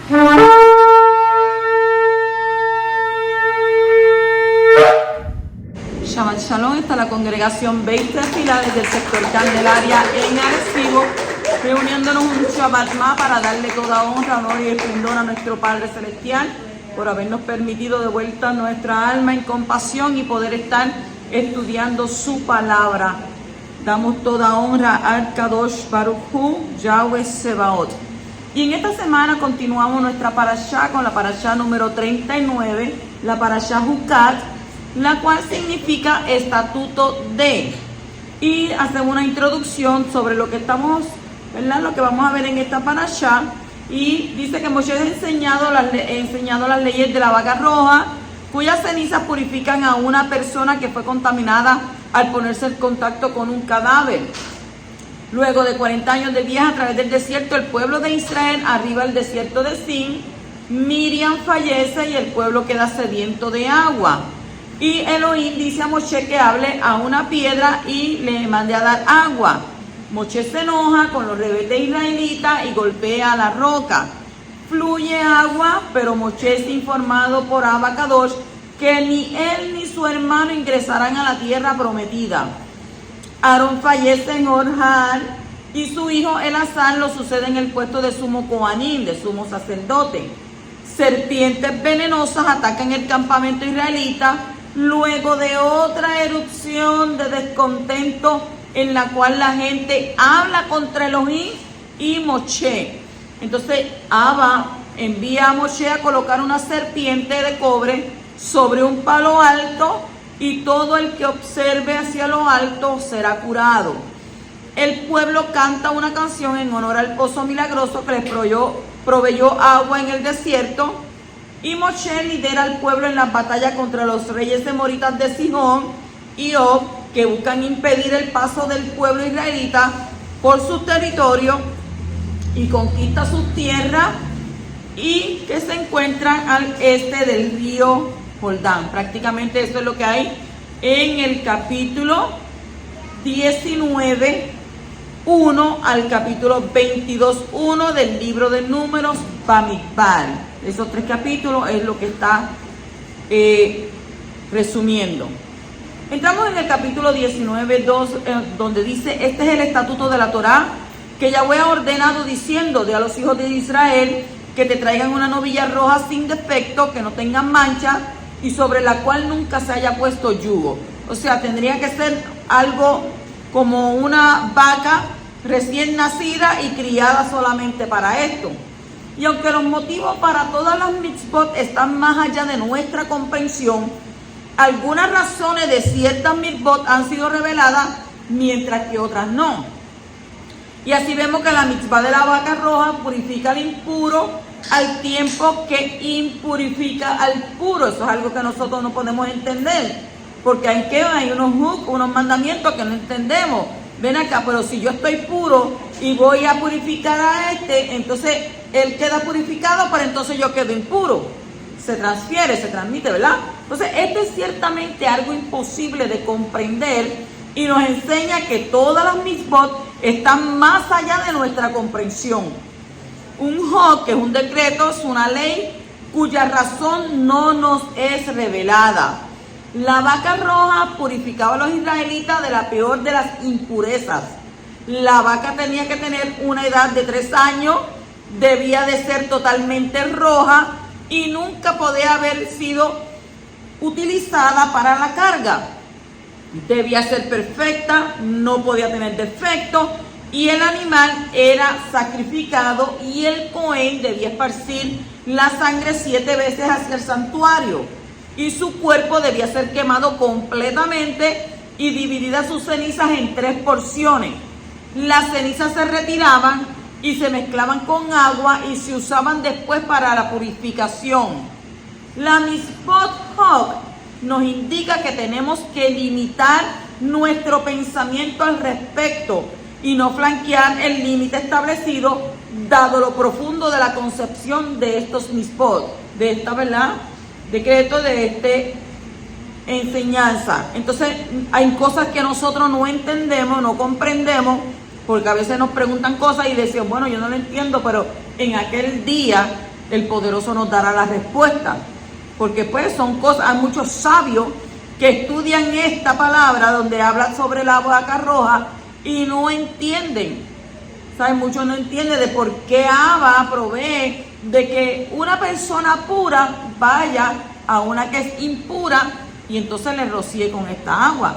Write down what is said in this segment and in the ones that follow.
Shabbat Shalom, está la congregación 20 Fila desde el sector Candelaria en Arecibo, reuniéndonos un Shabbat más para darle toda honra, honor y esplendor a nuestro Padre Celestial por habernos permitido de vuelta nuestra alma en compasión y poder estar estudiando su palabra. Damos toda honra al Kadosh Baruch Hu, Yahweh Sebaot. Y en esta semana continuamos nuestra parashá con la parashá número 39, la parashá Jucat, la cual significa estatuto de. Y hacemos una introducción sobre lo que estamos, ¿verdad? Lo que vamos a ver en esta parashá. Y dice que Moshe ha enseñado las leyes de la vaca roja, cuyas cenizas purifican a una persona que fue contaminada al ponerse en contacto con un cadáver. Luego de 40 años de viaje a través del desierto, el pueblo de Israel arriba al desierto de Sin. Miriam fallece y el pueblo queda sediento de agua. Y Elohim dice a Moshe que hable a una piedra y le mande a dar agua. Moshe se enoja con los rebeldes israelitas y golpea la roca. Fluye agua, pero Moshe es informado por Abba Kadosh que ni él ni su hermano ingresarán a la tierra prometida. Aarón fallece en Or-Har y su hijo Elazar lo sucede en el puesto de sumo Kohanim, de sumo sacerdote. Serpientes venenosas atacan el campamento israelita luego de otra erupción de descontento en la cual la gente habla contra Elohim y Moshe. Entonces Abba envía a Moshe a colocar una serpiente de cobre sobre un palo alto y todo el que observe hacia lo alto será curado. El pueblo canta una canción en honor al pozo milagroso que les proveyó agua en el desierto. Y Moshe lidera al pueblo en la batalla contra los reyes emoritas de Sihón y Og, que buscan impedir el paso del pueblo israelita por su territorio y conquista sus tierras y que se encuentran al este del río Jordán. Prácticamente eso es lo que hay en el capítulo 19, 1 al capítulo 22, 1 del libro de Números Bamidbar. Esos 3 capítulos es lo que está resumiendo. Entramos en el capítulo 19, 2, donde dice: este es el estatuto de la Torá que Yahweh ha ordenado diciendo de a los hijos de Israel que te traigan una novilla roja sin defecto, que no tenga mancha y sobre la cual nunca se haya puesto yugo. O sea, tendría que ser algo como una vaca recién nacida y criada solamente para esto. Y aunque los motivos para todas las mitzvot están más allá de nuestra comprensión, algunas razones de ciertas mitzvot han sido reveladas, mientras que otras no. Y así vemos que la mitzvah de la vaca roja purifica al impuro al tiempo que impurifica al puro. Eso es algo que nosotros no podemos entender, porque hay unos mandamientos que no entendemos. Ven acá, pero si yo estoy puro y voy a purificar a entonces él queda purificado, pero entonces yo quedo impuro. Se transfiere, se transmite, ¿verdad? Entonces, esto es ciertamente algo imposible de comprender y nos enseña que todas las mitzvot están más allá de nuestra comprensión. Un hok, que es un decreto, es una ley cuya razón no nos es revelada. La vaca roja purificaba a los israelitas de la peor de las impurezas. La vaca tenía que tener una edad de 3 años, debía de ser totalmente roja y nunca podía haber sido utilizada para la carga. Debía ser perfecta, no podía tener defecto y el animal era sacrificado y el Cohen debía esparcir la sangre 7 veces hacia el santuario y su cuerpo debía ser quemado completamente y divididas sus cenizas en 3 porciones. Las cenizas se retiraban y se mezclaban con agua y se usaban después para la purificación. La Mitzvot Hok nos indica que tenemos que limitar nuestro pensamiento al respecto y no flanquear el límite establecido, dado lo profundo de la concepción de estos Mitzvot, de esta, ¿verdad?, decreto, de enseñanza. Entonces hay cosas que nosotros no entendemos, no comprendemos, porque a veces nos preguntan cosas y decimos, bueno, yo no lo entiendo, pero en aquel día el poderoso nos dará la respuesta. Porque pues son cosas, hay muchos sabios que estudian esta palabra donde habla sobre la vaca roja y no entienden. ¿Saben? Muchos no entienden de por qué Abba provee de que una persona pura vaya a una que es impura y entonces le rocíe con esta agua.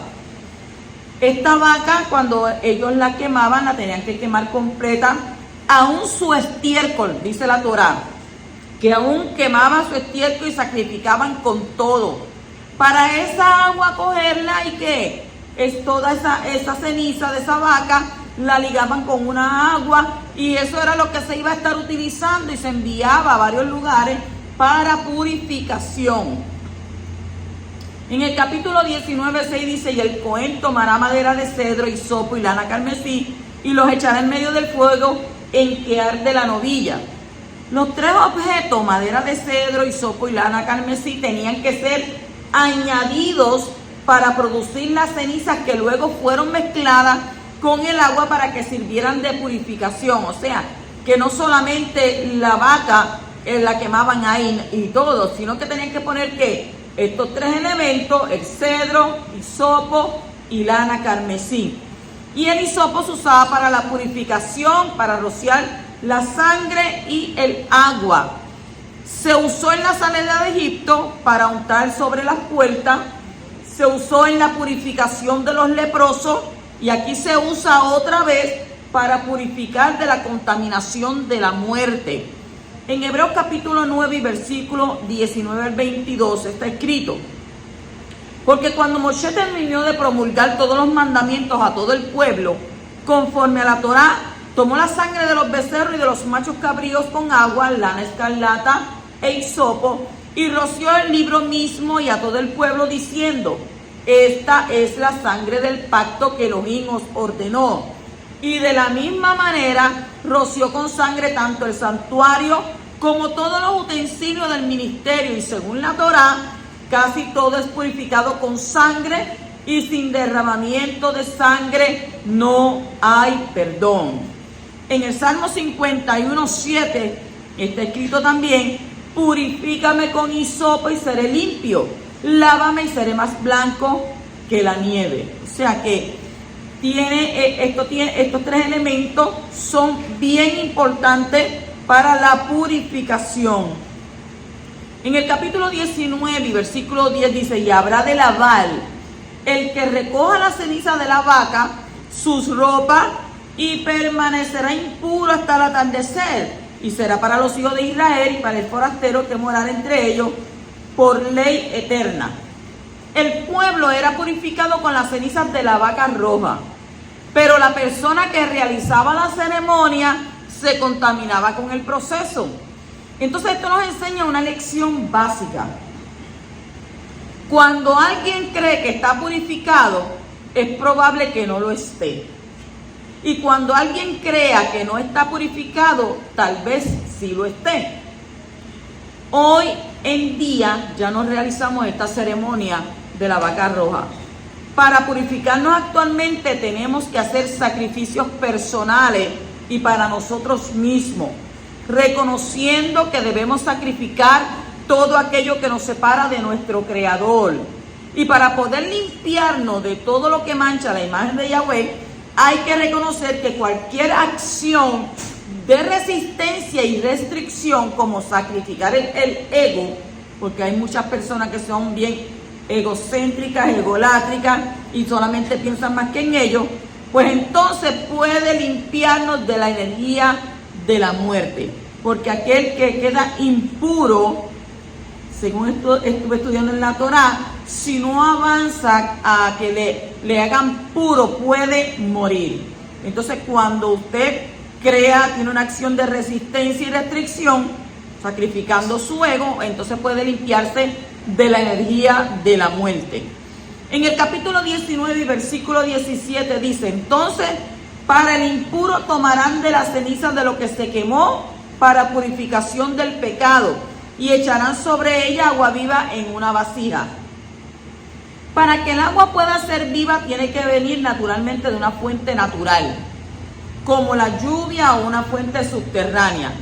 Esta vaca, cuando ellos la quemaban, la tenían que quemar completa, aún su estiércol, dice la Torá, que aún quemaban su estiércol y sacrificaban con todo. Para esa agua cogerla y que es toda esa ceniza de esa vaca, la ligaban con una agua y eso era lo que se iba a estar utilizando y se enviaba a varios lugares para purificación. En el capítulo 19:6 dice: y el Cohen tomará madera de cedro, hisopo y lana carmesí y los echará en medio del fuego en que arde la novilla. Los tres objetos, madera de cedro, hisopo y lana carmesí, tenían que ser añadidos para producir las cenizas que luego fueron mezcladas con el agua para que sirvieran de purificación. O sea, que no solamente la vaca la quemaban ahí y todo, sino que tenían que poner que estos tres elementos, el cedro, hisopo y lana carmesí. Y el hisopo se usaba para la purificación, para rociar la sangre y el agua. Se usó en la salida de Egipto para untar sobre las puertas. Se usó en la purificación de los leprosos. Y aquí se usa otra vez para purificar de la contaminación de la muerte. En Hebreos capítulo 9 y versículo 19 al 22 está escrito: porque cuando Moshe terminó de promulgar todos los mandamientos a todo el pueblo, conforme a la Torá, tomó la sangre de los becerros y de los machos cabríos con agua, lana escarlata e hisopo, y roció el libro mismo y a todo el pueblo diciendo: esta es la sangre del pacto que Elohim os ordenó. Y de la misma manera roció con sangre tanto el santuario como todos los utensilios del ministerio. Y según la Torá, casi todo es purificado con sangre, y sin derramamiento de sangre no hay perdón. En el Salmo 51:7 está escrito también: purifícame con hisopo y seré limpio, lávame y seré más blanco que la nieve. O sea que estos tres elementos son bien importantes para la purificación. En el capítulo 19 y versículo 10 dice: y habrá de lavar el que recoja la ceniza de la vaca sus ropas y permanecerá impuro hasta el atardecer, y será para los hijos de Israel y para el forastero que morará entre ellos por ley eterna. El pueblo era purificado con las cenizas de la vaca roja, pero la persona que realizaba la ceremonia se contaminaba con el proceso. Entonces esto nos enseña una lección básica. Cuando alguien cree que está purificado, es probable que no lo esté. Y cuando alguien crea que no está purificado, tal vez sí lo esté. Hoy en día ya no realizamos esta ceremonia de la vaca roja. Para purificarnos actualmente tenemos que hacer sacrificios personales y para nosotros mismos, reconociendo que debemos sacrificar todo aquello que nos separa de nuestro Creador. Y para poder limpiarnos de todo lo que mancha la imagen de Yahweh, hay que reconocer que cualquier acción de resistencia y restricción, como sacrificar el ego, porque hay muchas personas que son bien egocéntricas, egolátricas y solamente piensan más que en ellos, pues entonces puede limpiarnos de la energía de la muerte. Porque aquel que queda impuro, según estuve estudiando en la Torá, si no avanza a que le hagan puro, puede morir. Entonces cuando usted tiene una acción de resistencia y restricción, sacrificando su ego, entonces puede limpiarse de la energía de la muerte. En el capítulo 19 y versículo 17 dice: entonces para el impuro tomarán de las cenizas de lo que se quemó para purificación del pecado, y echarán sobre ella agua viva en una vasija. Para que el agua pueda ser viva, tiene que venir naturalmente de una fuente natural, como la lluvia o una fuente subterránea.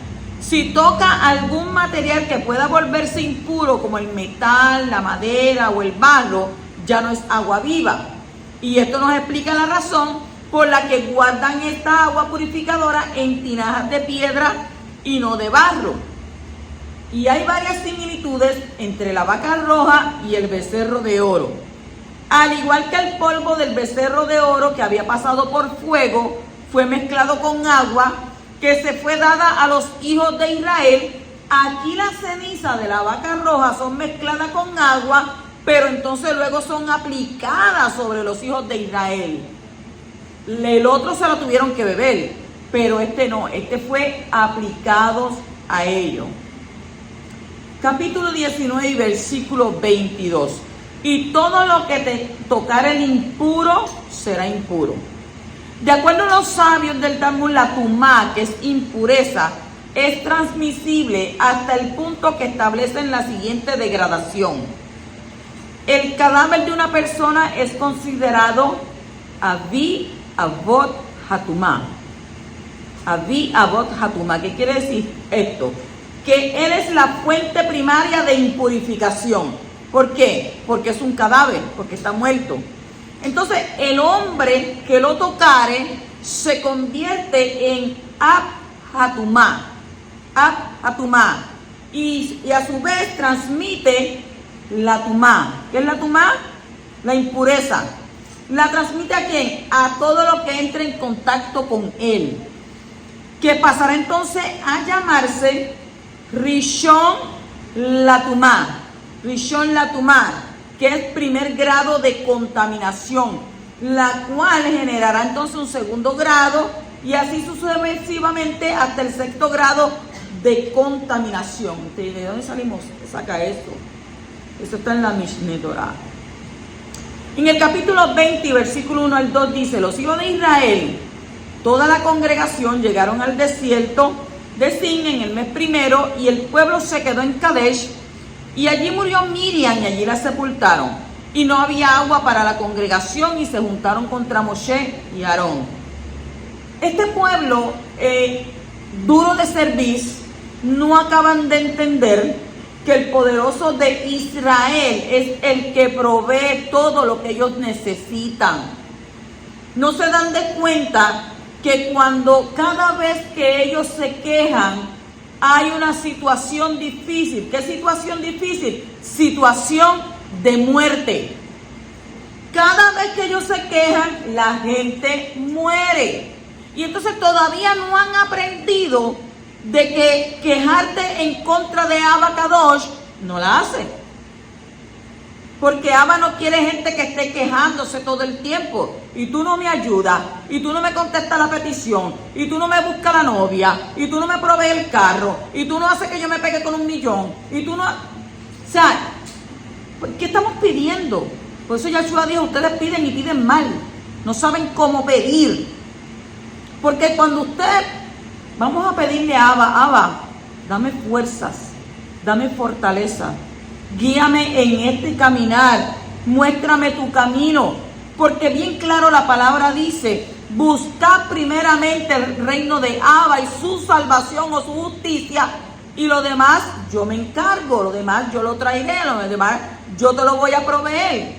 Si toca algún material que pueda volverse impuro, como el metal, la madera o el barro, ya no es agua viva. Y esto nos explica la razón por la que guardan esta agua purificadora en tinajas de piedra y no de barro. Y hay varias similitudes entre la vaca roja y el becerro de oro. Al igual que el polvo del becerro de oro que había pasado por fuego, fue mezclado con agua que se fue dada a los hijos de Israel. Aquí las cenizas de la vaca roja son mezcladas con agua, pero entonces luego son aplicadas sobre los hijos de Israel. El otro se lo tuvieron que beber, pero este no, este fue aplicado a ellos. Capítulo 19 y versículo 22. Y todo lo que te tocare el impuro será impuro. De acuerdo a los sabios del Talmud, la tumá, que es impureza, es transmisible hasta el punto que establecen la siguiente degradación. El cadáver de una persona es considerado avi avot hatumá. Avi avot hatumá. ¿Qué quiere decir esto? Que él es la fuente primaria de impurificación. ¿Por qué? Porque es un cadáver, porque está muerto. Entonces, el hombre que lo tocare se convierte en ab hatumá. Ab hatumá. Y a su vez transmite la tumá. ¿Qué es la tumá? La impureza. ¿La transmite a quién? A todo lo que entre en contacto con él. Que pasará entonces a llamarse Rishon Latumá. Rishon Latumá, que es primer grado de contaminación, la cual generará entonces un segundo grado y así sucesivamente hasta el sexto grado de contaminación. ¿De dónde salimos? Saca esto. Eso está en la Mishneh Torah. En el capítulo 20, versículo 1 al 2 dice: los hijos de Israel, toda la congregación, llegaron al desierto de Sin en el mes primero, y el pueblo se quedó en Kadesh, y allí murió Miriam, y allí la sepultaron. Y no había agua para la congregación, y se juntaron contra Moshe y Aarón. Este pueblo, duro de cerviz, no acaban de entender que el poderoso de Israel es el que provee todo lo que ellos necesitan. No se dan de cuenta que cuando cada vez que ellos se quejan, hay una situación difícil. ¿Qué situación difícil? Situación de muerte. Cada vez que ellos se quejan, la gente muere. Y entonces todavía no han aprendido de que quejarte en contra de Abba Kadosh no la hace. Porque Abba no quiere gente que esté quejándose todo el tiempo. Y tú no me ayudas, y tú no me contestas la petición, y tú no me buscas la novia, y tú no me provees el carro, y tú no haces que yo me pegue con 1 millón, y tú no... O sea, ¿qué estamos pidiendo? Por eso Yahshua dijo, ustedes piden y piden mal. No saben cómo pedir. Porque cuando ustedes... Vamos a pedirle a Abba, dame fuerzas, dame fortaleza. Guíame en este caminar, muéstrame tu camino, porque bien claro la palabra dice, buscad primeramente el reino de Abba y su salvación o su justicia, y lo demás yo me encargo, lo demás yo lo traeré, lo demás yo te lo voy a proveer.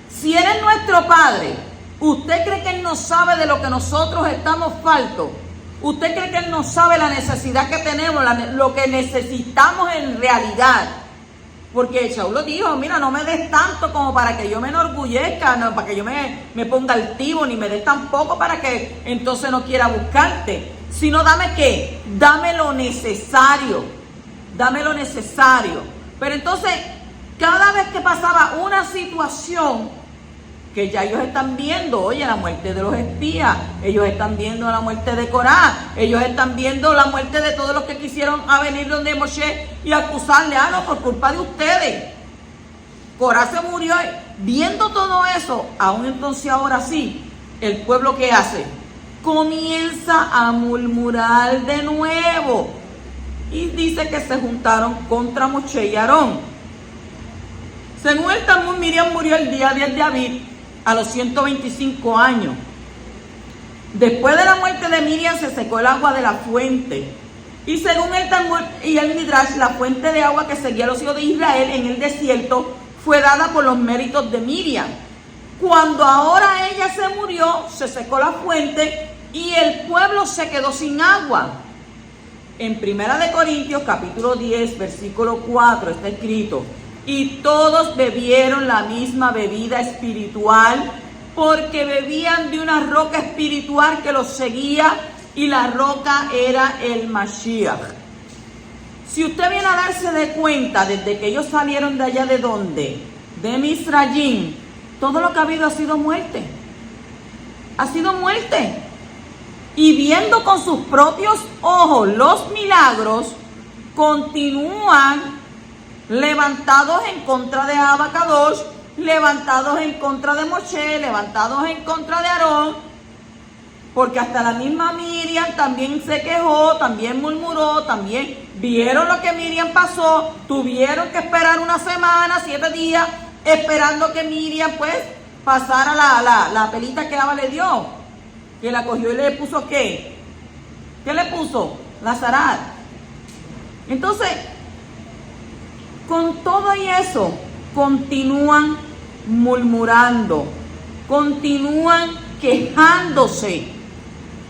Si Él es nuestro Padre, ¿usted cree que Él no sabe de lo que nosotros estamos faltos? ¿Usted cree que Él no sabe la necesidad que tenemos, lo que necesitamos en realidad? Porque Shaul lo dijo, mira, no me des tanto como para que yo me enorgullezca, no, para que yo me ponga altivo, ni me des tampoco para que entonces no quiera buscarte. Sino dame ¿qué? Dame lo necesario, dame lo necesario. Pero entonces, cada vez que pasaba una situación que ya ellos están viendo, oye, la muerte de los espías, ellos están viendo la muerte de Corá, ellos están viendo la muerte de todos los que quisieron a venir donde Moshe y acusarle, no, por culpa de ustedes. Corá se murió. Viendo todo eso, aún entonces ahora sí, el pueblo ¿qué hace? Comienza a murmurar de nuevo. Y dice que se juntaron contra Moshe y Aarón. Según el Talmud, Miriam murió el día 10 de Aviv, a los 125 años. Después de la muerte de Miriam se secó el agua de la fuente Y según el Talmud y el Midrash, la fuente de agua que seguía a los hijos de Israel en el desierto fue dada por los méritos de Miriam. Cuando ahora ella se murió, se secó la fuente y el pueblo se quedó sin agua. En 1 de Corintios, capítulo 10, versículo 4, está escrito: y todos bebieron la misma bebida espiritual, porque bebían de una roca espiritual que los seguía, y la roca era el Mashiach. Si usted viene a darse de cuenta, desde que ellos salieron de allá, ¿de dónde? De Misrayim, todo lo que ha habido ha sido muerte. Ha sido muerte. Y viendo con sus propios ojos los milagros, continúan levantados en contra de Abacadosh, levantados en contra de Moshe, levantados en contra de Aarón, porque hasta la misma Miriam también se quejó, también murmuró, también vieron lo que Miriam pasó, tuvieron que esperar una semana, 7 días, esperando que Miriam pues pasara la pelita que Abba le dio, que la cogió y le puso ¿qué? ¿Qué le puso? La zarat. Entonces, con todo y eso, continúan murmurando, continúan quejándose.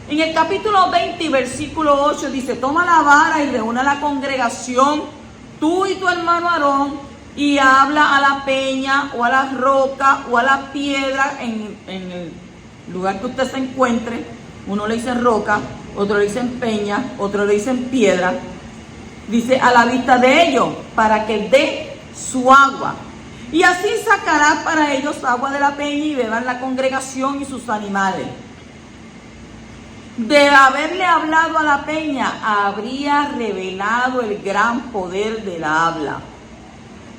En el capítulo 20, versículo 8 dice: toma la vara y reúne a la congregación, tú y tu hermano Aarón, y habla a la peña o a la roca o a la piedra en el lugar que usted se encuentre. Uno le dice roca, otro le dice peña, otro le dice piedra. Dice: a la vista de ellos, para que dé su agua. Y así sacará para ellos agua de la peña y beban la congregación y sus animales. De haberle hablado a la peña, habría revelado el gran poder del habla.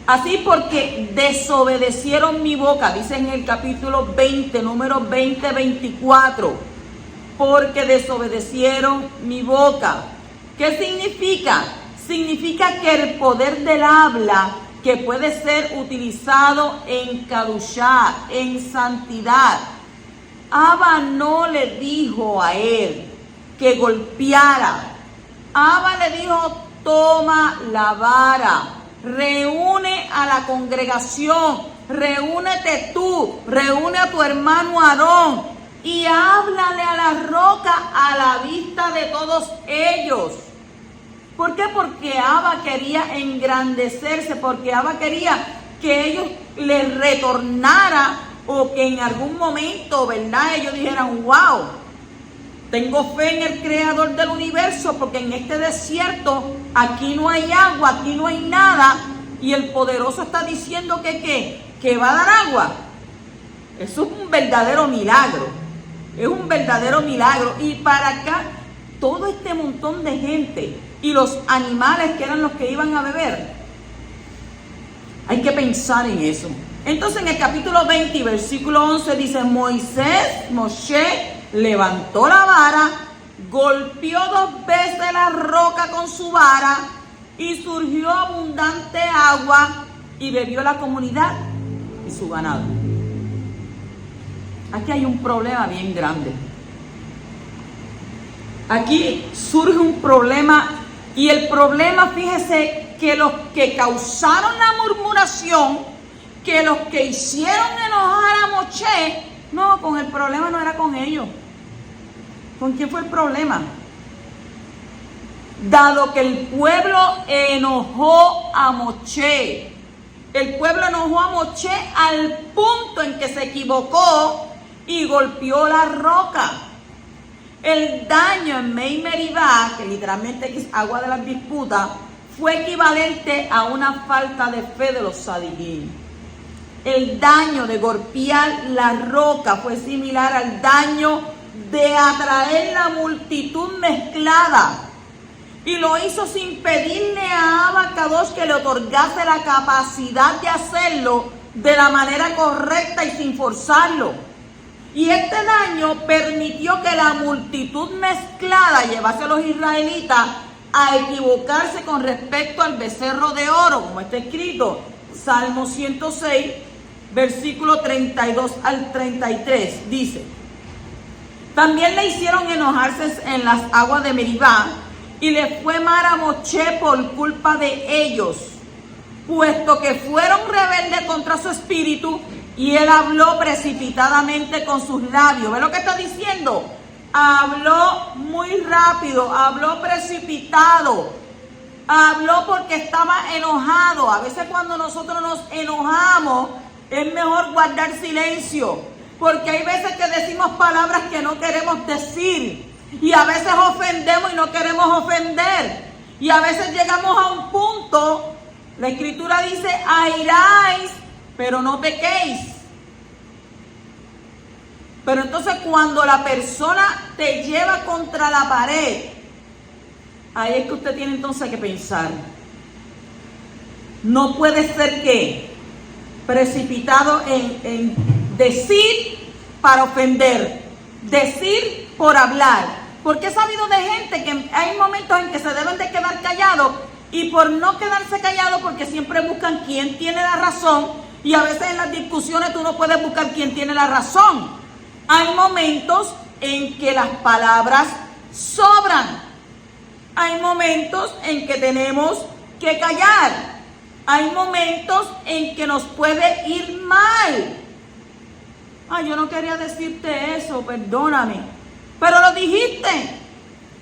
Así porque desobedecieron mi boca, dice en el capítulo 20, número 20, 24. Porque desobedecieron mi boca. ¿Qué significa? Significa que el poder del habla, que puede ser utilizado en Kadushá, en santidad. Abba no le dijo a él que golpeara. Abba le dijo: toma la vara, reúne a la congregación, reúnete tú, reúne a tu hermano Aarón y háblale a la roca a la vista de todos ellos. ¿Por qué? Porque Abba quería engrandecerse, porque Abba quería que ellos le retornara, o que en algún momento, ¿verdad?, ellos dijeran: wow, tengo fe en el creador del universo, porque en este desierto aquí no hay agua, aquí no hay nada, y el poderoso está diciendo que va a dar agua. Eso es un verdadero milagro, es un verdadero milagro. Y para acá, todo este montón de gente y los animales que eran los que iban a beber, hay que pensar en eso. Entonces en el capítulo 20, versículo 11 dice: Moshe levantó la vara, golpeó 2 veces la roca con su vara y surgió abundante agua y bebió la comunidad y su ganado. Aquí hay un problema bien grande. Aquí surge un problema, y el problema, fíjese, que los que causaron la murmuración, que los que hicieron enojar a Moshe, no, con el problema no era con ellos. ¿Con quién fue el problema? Dado que el pueblo enojó a Moshe, el pueblo enojó a Moshe al punto en que se equivocó y golpeó la roca. El daño en Mei Meribá, que literalmente es agua de las disputas, fue equivalente a una falta de fe de los sadiquín. El daño de golpear la roca fue similar al daño de atraer la multitud mezclada. Y lo hizo sin pedirle a Abacadosh que le otorgase la capacidad de hacerlo de la manera correcta y sin forzarlo. Y este daño permitió que la multitud mezclada llevase a los israelitas a equivocarse con respecto al becerro de oro, como está escrito, Salmo 106, versículo 32 al 33, dice: también le hicieron enojarse en las aguas de Meribá, y le fue mal a Moshe por culpa de ellos, puesto que fueron rebeldes contra su espíritu, y él habló precipitadamente con sus labios. ¿Ve lo que está diciendo? Habló muy rápido, habló precipitado, habló porque estaba enojado. A veces cuando nosotros nos enojamos, es mejor guardar silencio, porque hay veces que decimos palabras que no queremos decir, y a veces ofendemos y no queremos ofender, y a veces llegamos a un punto, la escritura dice, airáis, pero no pequéis. Pero entonces cuando la persona te lleva contra la pared, ahí es que usted tiene entonces que pensar. No puede ser que precipitado en decir para ofender, decir por hablar. Porque he sabido de gente que hay momentos en que se deben de quedar callados, y por no quedarse callados, porque siempre buscan quién tiene la razón, y a veces en las discusiones tú no puedes buscar quién tiene la razón. Hay momentos en que las palabras sobran. Hay momentos en que tenemos que callar. Hay momentos en que nos puede ir mal. Ay, yo no quería decirte eso, perdóname. Pero lo dijiste.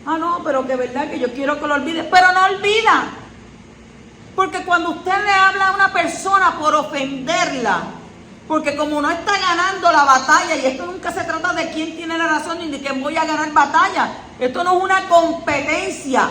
Ah, no, pero que verdad que yo quiero que lo olvides. Pero no olvida. Porque cuando usted le habla a una persona por ofenderla, porque como no está ganando la batalla, y esto nunca se trata de quién tiene la razón ni de quién voy a ganar batalla. Esto no es una competencia.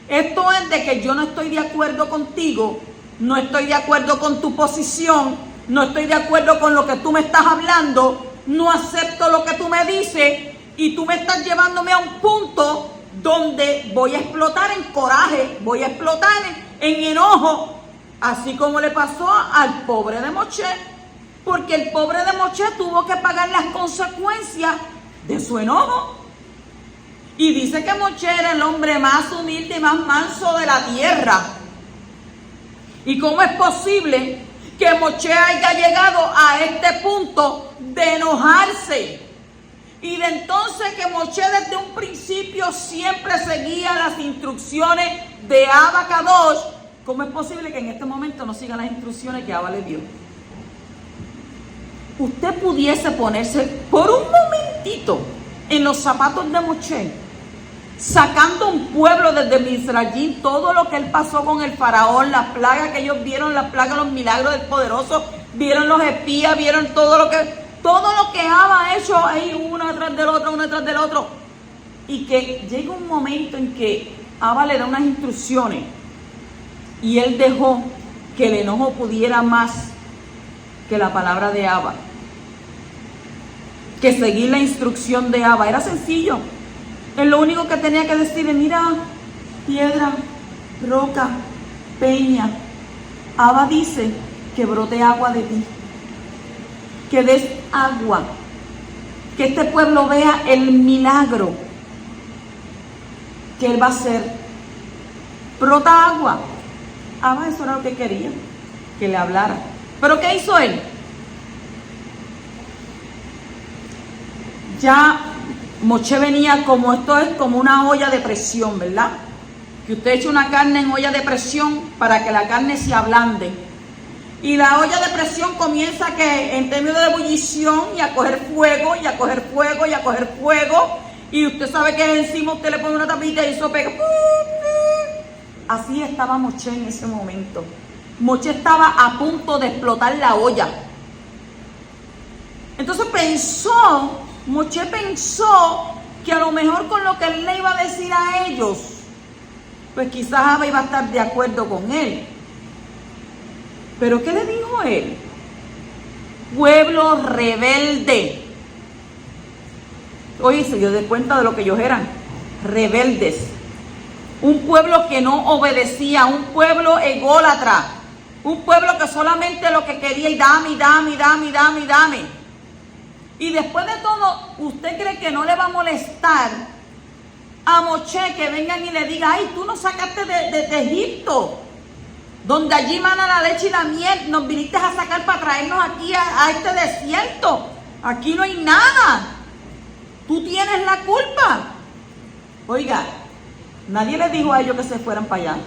Esto es de que yo no estoy de acuerdo contigo, no estoy de acuerdo con tu posición, no estoy de acuerdo con lo que tú me estás hablando, no acepto lo que tú me dices, y tú me estás llevándome a un punto donde voy a explotar en coraje, voy a explotar en enojo, así como le pasó al pobre de Moshe, porque el pobre de Moshe tuvo que pagar las consecuencias de su enojo. Y dice que Moshe era el hombre más humilde y más manso de la tierra. ¿Y cómo es posible que Moshe haya llegado a este punto de enojarse? Y de entonces que Moshe desde un principio siempre seguía las instrucciones de Abba Kadosh, ¿cómo es posible que en este momento no siga las instrucciones que Abba le dio? Usted pudiese ponerse por un momentito en los zapatos de Moshe, sacando un pueblo desde Misrayim, todo lo que él pasó con el faraón, las plagas que ellos vieron, las plagas, los milagros del poderoso, vieron los espías, vieron todo lo que Abba ha hecho ahí, uno detrás del otro, uno detrás del otro. Y que llega un momento en que Abba le da unas instrucciones y él dejó que el enojo pudiera más que la palabra de Abba, que seguir la instrucción de Abba. Era sencillo. Él lo único que tenía que decirle, mira, piedra, roca, peña, Abba dice que brote agua de ti, que des agua, que este pueblo vea el milagro que él va a hacer. Brota agua. Abba, eso era lo que quería, que le hablara. ¿Pero qué hizo él? Ya Moshe venía como, esto es como una olla de presión, ¿verdad? Que usted echa una carne en olla de presión para que la carne se ablande. Y la olla de presión comienza que en términos de ebullición y a coger fuego, y a coger fuego, y a coger fuego. Y usted sabe que encima usted le pone una tapita y eso pega. Así estaba Moshe en ese momento. Moshe estaba a punto de explotar la olla. Entonces Moshe pensó que a lo mejor con lo que él le iba a decir a ellos, pues quizás Abba iba a estar de acuerdo con él. ¿Pero qué le dijo él? Pueblo rebelde. Oye, se dio de cuenta de lo que ellos eran, rebeldes. Un pueblo que no obedecía, un pueblo ególatra, un pueblo que solamente lo que quería y dame, dame, dame, dame, dame. Y después de todo, ¿usted cree que no le va a molestar a Moshe que vengan y le digan, ay, tú nos sacaste de Egipto, donde allí mana la leche y la miel, nos viniste a sacar para traernos aquí a este desierto? Aquí no hay nada. Tú tienes la culpa. Oiga, Nadie les dijo a ellos que se fueran para allá.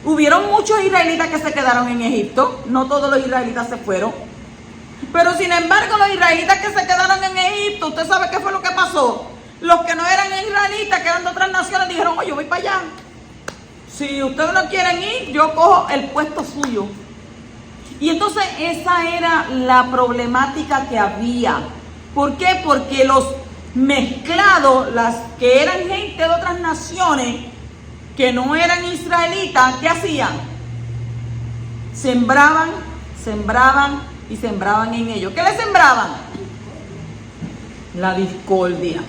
Hubieron muchos israelitas que se quedaron en Egipto. No todos los israelitas se fueron. Pero sin embargo, los israelitas que se quedaron en Egipto, ¿usted sabe qué fue lo que pasó? Los que no eran israelitas, que eran de otras naciones, dijeron, oye, yo voy para allá. Si ustedes no quieren ir, yo cojo el puesto suyo. Y entonces esa era la problemática que había. ¿Por qué? Porque los mezclados, las que eran gente de otras naciones, que no eran israelitas, ¿qué hacían? Sembraban y sembraban en ellos. ¿Qué le sembraban? La discordia.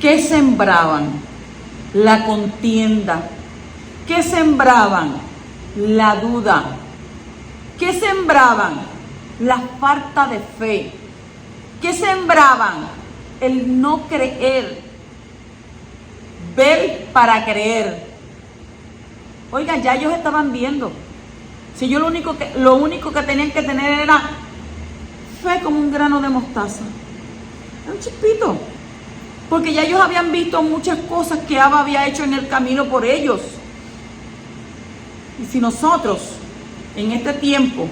¿Qué sembraban? La contienda. ¿Qué sembraban? La duda. ¿Qué sembraban? La falta de fe. ¿Qué sembraban? El no creer. Ver para creer. Oigan, ya ellos estaban viendo. Si yo lo único que tenían que tener era fe como un grano de mostaza. Era un chispito. Porque ya ellos habían visto muchas cosas que Abba había hecho en el camino por ellos. Y si nosotros en este tiempo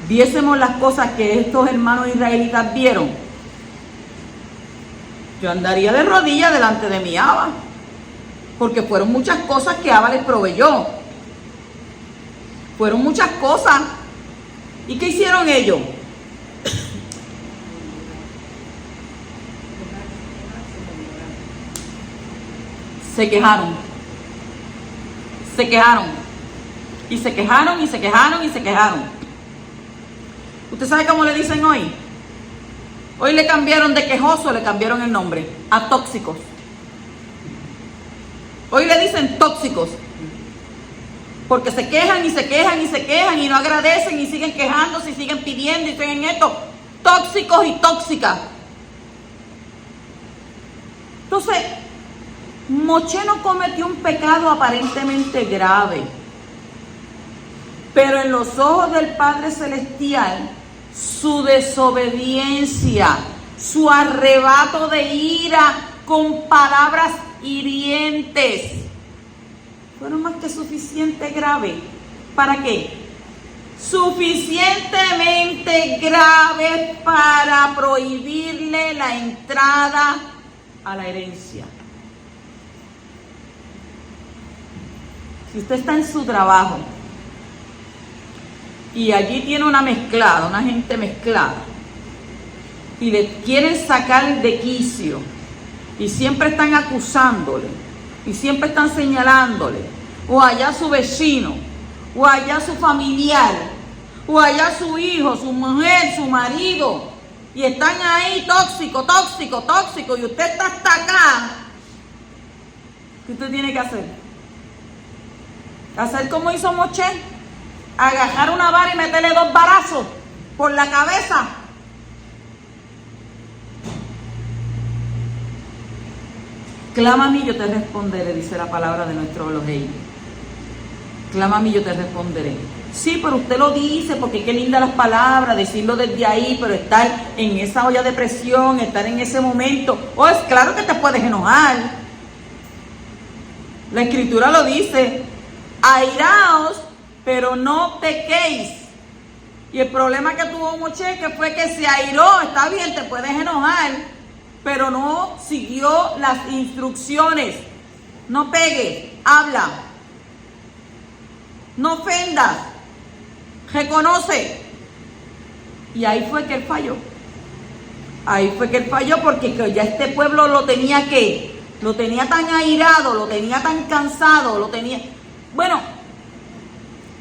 viésemos las cosas que estos hermanos israelitas vieron, yo andaría de rodillas delante de mi Abba. Porque fueron muchas cosas que Abba les proveyó. Fueron muchas cosas. ¿Y qué hicieron ellos? Se quejaron. Se quejaron. Y se quejaron, y se quejaron, y se quejaron. ¿Usted sabe cómo le dicen hoy? Hoy le cambiaron de quejoso, le cambiaron el nombre a tóxicos. Hoy le dicen tóxicos. Porque se quejan y se quejan y se quejan y no agradecen y siguen quejándose y siguen pidiendo y siguen esto. Tóxicos y tóxicas. Entonces, Moshe no cometió un pecado aparentemente grave. Pero en los ojos del Padre Celestial, su desobediencia, su arrebato de ira con palabras hirientes, fueron más que suficiente grave. ¿Para qué? Suficientemente grave para prohibirle la entrada a la herencia. Si usted está en su trabajo y allí tiene una gente mezclada, y le quieren sacar de quicio, y siempre están acusándole, y siempre están señalándole, o allá su vecino, o allá su familiar, o allá su hijo, su mujer, su marido, y están ahí tóxico, y usted está hasta acá, ¿qué usted tiene que hacer? Hacer como hizo Moshe, agarrar una vara y meterle 2 varazos por la cabeza. Clama a mí, yo te responderé, dice la palabra de nuestro Elohim. Clama a mí, yo te responderé. Sí, pero usted lo dice, porque qué lindas las palabras, decirlo desde ahí, pero estar en esa olla de presión, estar en ese momento. Oh, es claro que te puedes enojar. La Escritura lo dice, airaos, pero no pequéis. Y el problema que tuvo Moshe que fue que se airó. Está bien, te puedes enojar, pero no siguió las instrucciones. No pegues, habla. No ofendas, reconoce. Y ahí fue que él falló. Ahí fue que él falló, porque ya este pueblo lo tenía tan airado, lo tenía tan cansado, lo tenía... Bueno,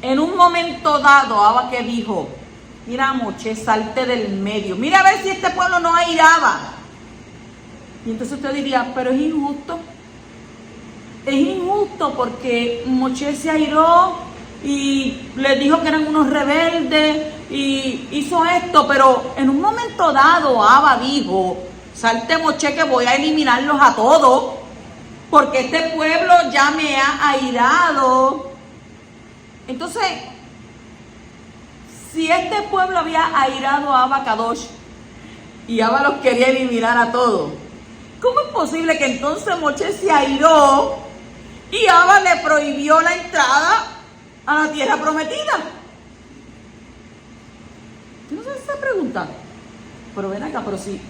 en un momento dado, Abba que dijo, mira Moshe, salte del medio, mira a ver si este pueblo no airaba. Y entonces usted diría, pero es injusto. Es injusto porque Moshe se airó y le dijo que eran unos rebeldes y hizo esto, pero en un momento dado Abba dijo, salte Moshe que voy a eliminarlos a todos, porque este pueblo ya me ha airado. Entonces, si este pueblo había airado a Abba Kadosh y Abba los quería eliminar a todos, ¿Cómo es posible que entonces Moche se airó y Abba le prohibió la entrada a la tierra prometida? ¿Tú no sabes esa pregunta? Pero ven acá, pero sí.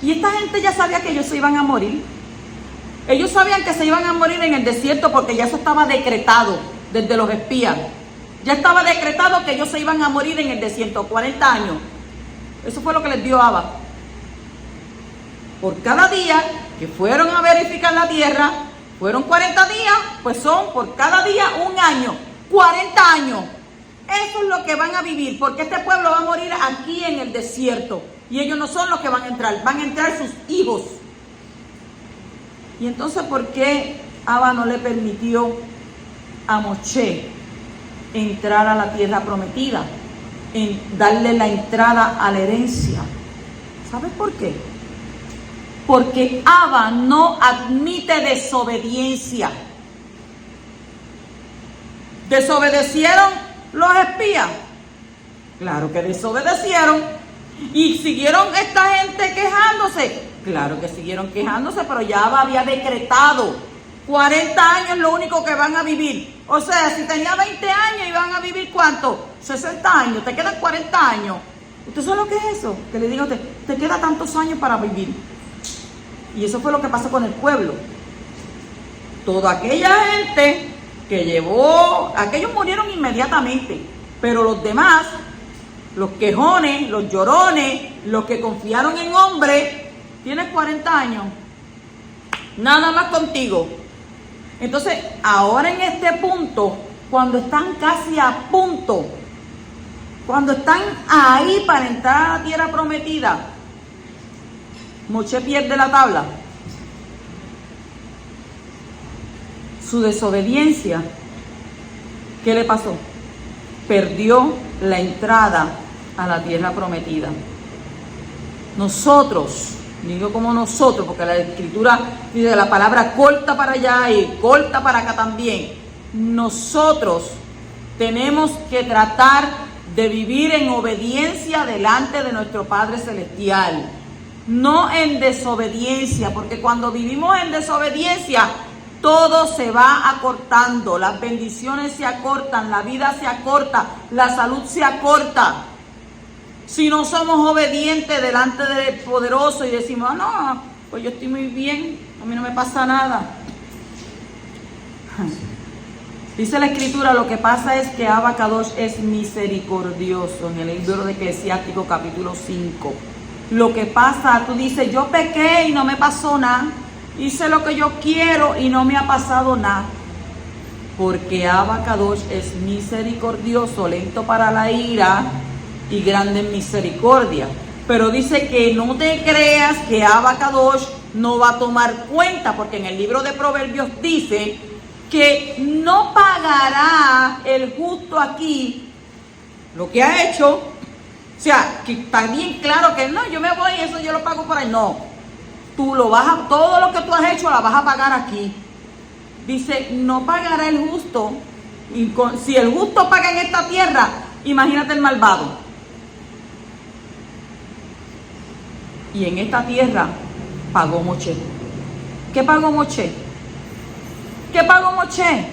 Y esta gente ya sabía que ellos se iban a morir. Ellos sabían que se iban a morir en el desierto porque ya eso estaba decretado desde los espías. Ya estaba decretado que ellos se iban a morir en el desierto, 40 años. Eso fue lo que les dio Abba. Por cada día que fueron a verificar la tierra, fueron 40 días, pues son por cada día un año, 40 años. Eso es lo que van a vivir, porque este pueblo va a morir aquí en el desierto. Y ellos no son los que van a entrar sus hijos. Y entonces, ¿por qué Abba no le permitió a Moche entrar a la tierra prometida? En darle la entrada a la herencia. ¿Sabes por qué? Porque Abba no admite desobediencia. ¿Desobedecieron los espías? Claro que desobedecieron. ¿Y siguieron esta gente quejándose? Claro que siguieron quejándose, pero ya Abba había decretado 40 años lo único que van a vivir. O sea, si tenía 20 años, ¿iban a vivir cuánto? 60 años, te quedan 40 años. ¿Usted sabe lo que es eso? Que le digo a usted, te queda tantos años para vivir. Y eso fue lo que pasó con el pueblo. Toda aquella gente que llevó, aquellos murieron inmediatamente, pero los demás, los quejones, los llorones, los que confiaron en hombres, tienes 40 años, nada más contigo. Entonces, ahora en este punto, cuando están casi a punto, cuando están ahí para entrar a la tierra prometida, Moche pierde la tabla. Su desobediencia, ¿qué le pasó? Perdió la entrada a la tierra prometida. Nosotros, digo como nosotros, porque la escritura dice la palabra corta para allá y corta para acá también. Nosotros tenemos que tratar de vivir en obediencia delante de nuestro Padre Celestial, no en desobediencia, porque cuando vivimos en desobediencia, todo se va acortando, las bendiciones se acortan, la vida se acorta, la salud se acorta. Si no somos obedientes delante del poderoso y decimos, no, pues yo estoy muy bien, a mí no me pasa nada. Dice la escritura, lo que pasa es que Abba Kadosh es misericordioso, en el libro de Eclesiástico capítulo 5. Lo que pasa, tú dices, yo pequé y no me pasó nada, hice lo que yo quiero y no me ha pasado nada. Porque Abba Kadosh es misericordioso, lento para la ira y grande en misericordia. Pero dice que no te creas que Abba Kadosh no va a tomar cuenta, porque en el libro de Proverbios dice que no pagará el justo aquí lo que ha hecho. O sea, que está bien claro que no, yo me voy y eso yo lo pago por ahí. No, tú lo vas a, todo lo que tú has hecho la vas a pagar aquí. Dice, no pagará el justo. Y si el justo paga en esta tierra, imagínate el malvado. Y en esta tierra pagó Moche. ¿Qué pagó Moche? ¿Qué pagó Moche?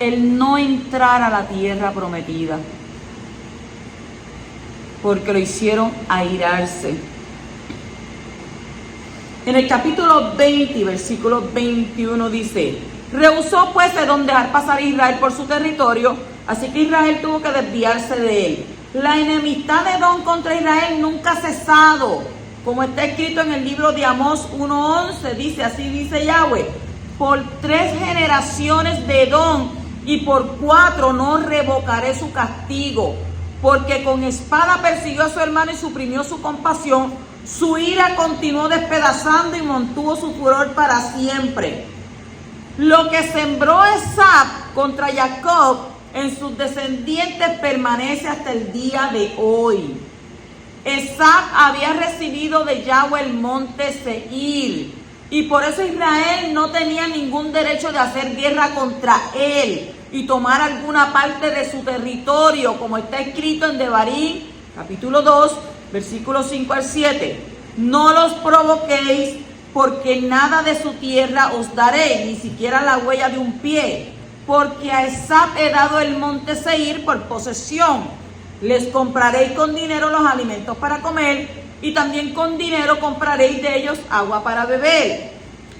El no entrar a la tierra prometida. Porque lo hicieron airarse. En el capítulo 20, versículo 21 dice, rehusó pues Edom dejar pasar a Israel por su territorio, así que Israel tuvo que desviarse de él. La enemistad de Edom contra Israel nunca ha cesado, como está escrito en el libro de Amós 1:11, dice, así dice Yahweh, por 3 generaciones de Edom y por 4 no revocaré su castigo, porque con espada persiguió a su hermano y suprimió su compasión, su ira continuó despedazando y mantuvo su furor para siempre. Lo que sembró Esab contra Jacob en sus descendientes permanece hasta el día de hoy. Esab había recibido de Yahweh el monte Seir, y por eso Israel no tenía ningún derecho de hacer guerra contra él y tomar alguna parte de su territorio, como está escrito en Devarim, capítulo 2, versículos 5 al 7. No los provoquéis porque nada de su tierra os daré, ni siquiera la huella de un pie, porque a Esab he dado el monte Seir por posesión. Les compraréis con dinero los alimentos para comer, y también con dinero compraréis de ellos agua para beber.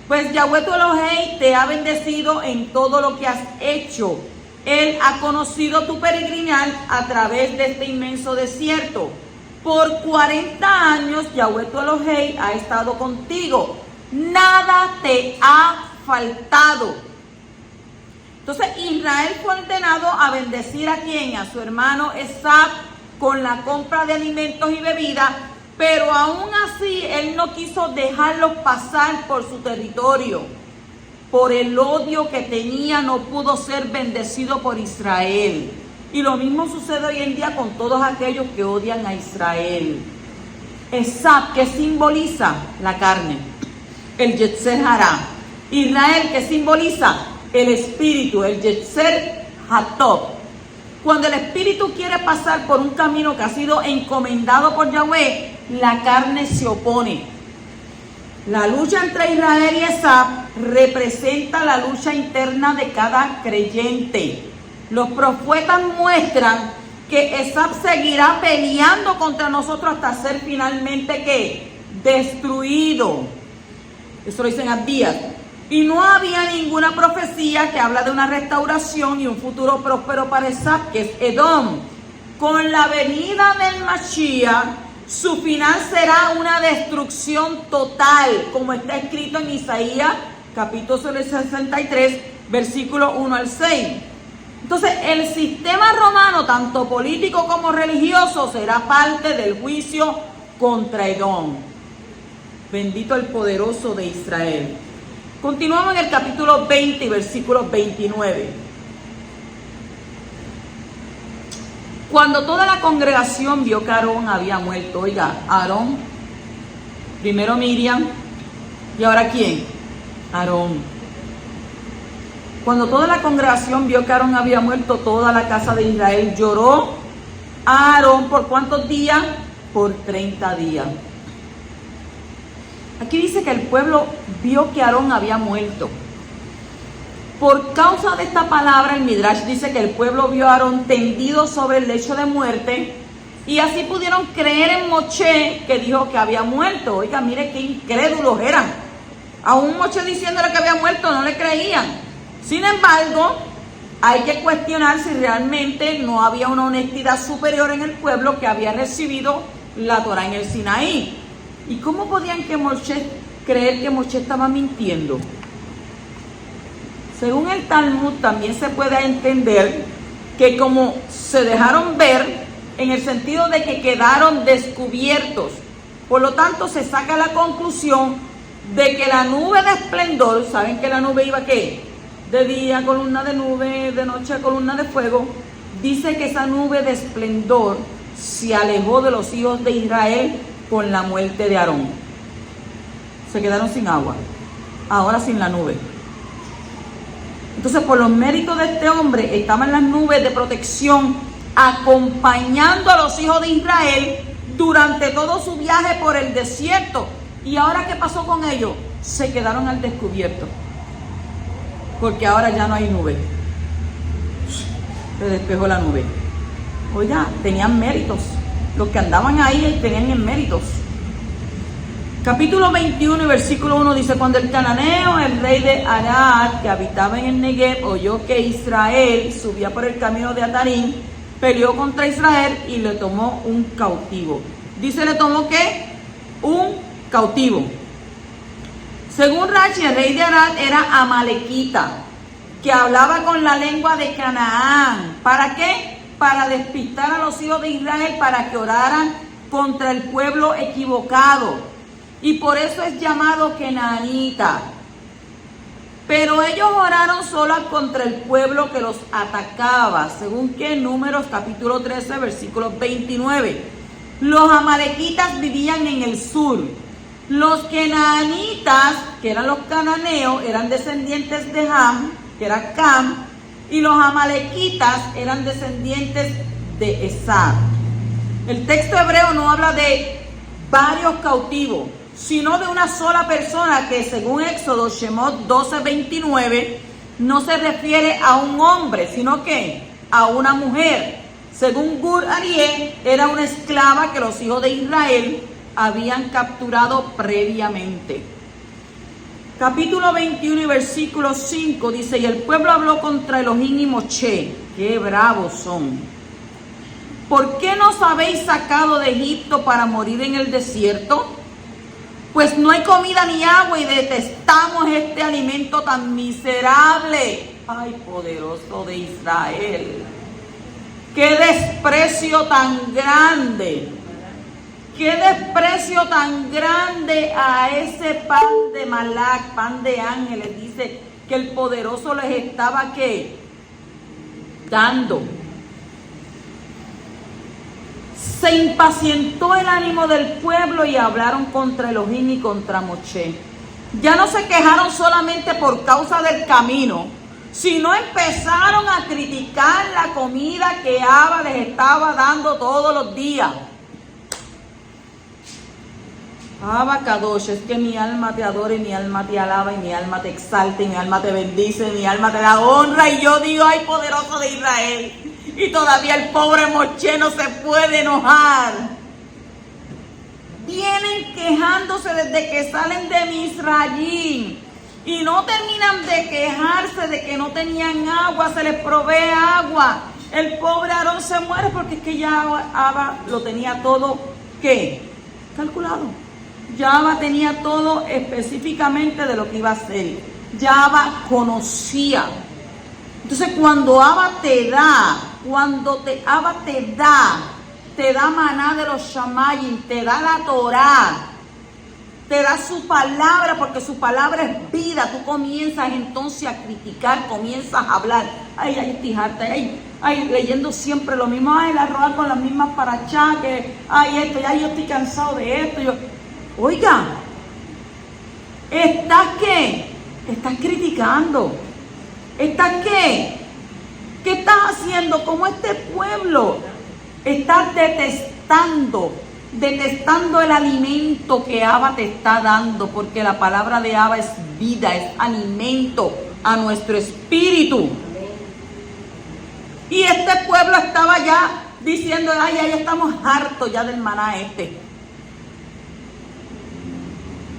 Pues Yahweh tu Elohei te ha bendecido en todo lo que has hecho. Él ha conocido tu peregrinar a través de este inmenso desierto. Por 40 años Yahweh tu Elohei ha estado contigo. Nada te ha faltado. Entonces Israel fue ordenado a bendecir a quien, a su hermano Esab, con la compra de alimentos y bebidas, pero aún así él no quiso dejarlos pasar por su territorio. Por el odio que tenía no pudo ser bendecido por Israel. Y lo mismo sucede hoy en día con todos aquellos que odian a Israel. Esab, que simboliza la carne, el Yetzer Hará. Israel, que simboliza el espíritu, el Yetzer Hatov. Cuando el espíritu quiere pasar por un camino que ha sido encomendado por Yahweh, la carne se opone. La lucha entre Israel y Esab representa la lucha interna de cada creyente. Los profetas muestran que Esab seguirá peleando contra nosotros hasta ser finalmente ¿qué? Destruido. Eso lo dicen Abdías. Y no había ninguna profecía que habla de una restauración y un futuro próspero para Esab, que es Edom. Con la venida del Mashiach, su final será una destrucción total, como está escrito en Isaías, capítulo 63, versículos 1 al 6. Entonces, el sistema romano, tanto político como religioso, será parte del juicio contra Edom. Bendito el poderoso de Israel. Continuamos en el capítulo 20, versículo 29. Cuando toda la congregación vio que Aarón había muerto, oiga, Aarón, primero Miriam, y ahora ¿quién? Aarón. Cuando toda la congregación vio que Aarón había muerto, toda la casa de Israel lloró a Aarón, ¿por cuántos días? Por 30 días. Aquí dice que el pueblo vio que Aarón había muerto. Por causa de esta palabra, el Midrash dice que el pueblo vio a Aarón tendido sobre el lecho de muerte, y así pudieron creer en Moshe, que dijo que había muerto. Oiga, mire qué incrédulos eran. Aún Moshe diciéndole que había muerto, no le creían. Sin embargo, hay que cuestionar si realmente no había una honestidad superior en el pueblo que había recibido la Torah en el Sinaí. ¿Y cómo podían creer que Moshe estaba mintiendo? Según el Talmud, también se puede entender que como se dejaron ver, en el sentido de que quedaron descubiertos. Por lo tanto, se saca la conclusión de que la nube de esplendor, ¿saben que la nube iba qué? De día, columna de nube, de noche, columna de fuego. Dice que esa nube de esplendor se alejó de los hijos de Israel con la muerte de Aarón. Se quedaron sin agua, ahora sin la nube. Entonces, por los méritos de este hombre, estaban las nubes de protección acompañando a los hijos de Israel durante todo su viaje por el desierto. ¿Y ahora qué pasó con ellos? Se quedaron al descubierto, porque ahora ya no hay nube. Se despejó la nube. Oiga, tenían méritos. Los que andaban ahí tenían méritos. Capítulo 21 y versículo 1 dice: cuando el cananeo, el rey de Arad, que habitaba en el Negev, oyó que Israel subía por el camino de Atarim, peleó contra Israel y le tomó un cautivo. Dice, ¿le tomó qué? Un cautivo. Según Rashi, el rey de Arad era amalequita, que hablaba con la lengua de Canaán. ¿Para qué? Para despistar a los hijos de Israel, para que oraran contra el pueblo equivocado. Y por eso es llamado Kenaanita. Pero ellos oraron solo contra el pueblo que los atacaba, según que Números capítulo 13, versículo 29. Los amalequitas vivían en el sur. Los kenaanitas, que eran los cananeos, eran descendientes de Ham, que era Cam, y los amalequitas eran descendientes de Esab. El texto hebreo no habla de varios cautivos, sino de una sola persona, que según Éxodo, Shemot 12:29, no se refiere a un hombre, sino que a una mujer. Según Gur Ariel, era una esclava que los hijos de Israel habían capturado previamente. Capítulo 21 y versículo 5 dice: y el pueblo habló contra Elohim y Moshe. ¡Qué bravos son! ¿Por qué nos habéis sacado de Egipto para morir en el desierto? Pues no hay comida ni agua y detestamos este alimento tan miserable. ¡Ay, poderoso de Israel! ¡Qué desprecio tan grande! ¡Qué desprecio tan grande a ese pan de Malak, pan de ángeles! Dice que el poderoso les estaba, ¿qué? Dando. Se impacientó el ánimo del pueblo y hablaron contra Elohim y contra Moshe. Ya no se quejaron solamente por causa del camino, sino empezaron a criticar la comida que Abba les estaba dando todos los días. Abba Kadosh, es que mi alma te adora y mi alma te alaba y mi alma te exalta y mi alma te bendice y mi alma te da honra. Y yo digo: ay, poderoso de Israel. Y todavía el pobre Moshe no se puede enojar. Vienen quejándose desde que salen de Misrayim y no terminan de quejarse de que no tenían agua, se les provee agua. El pobre Aarón se muere porque es que ya Abba lo tenía todo, ¿qué? Calculado. Abba tenía todo específicamente de lo que iba a hacer. Abba conocía. Entonces cuando Abba te da, Abba te da maná de los shamayim, te da la Torá, te da su palabra, porque su palabra es vida. Tú comienzas entonces a criticar, comienzas a hablar: ay, estoy harta, ay, leyendo siempre lo mismo, ay, la roba con las mismas parachá, que ay, esto, ya yo estoy cansado de esto. Oiga, ¿estás qué? Estás criticando. ¿Estás qué? ¿Qué estás haciendo? Como este pueblo. Estás detestando el alimento que Abba te está dando, porque la palabra de Abba es vida, es alimento a nuestro espíritu. Y este pueblo estaba ya diciendo: ay, ya estamos hartos ya del maná este.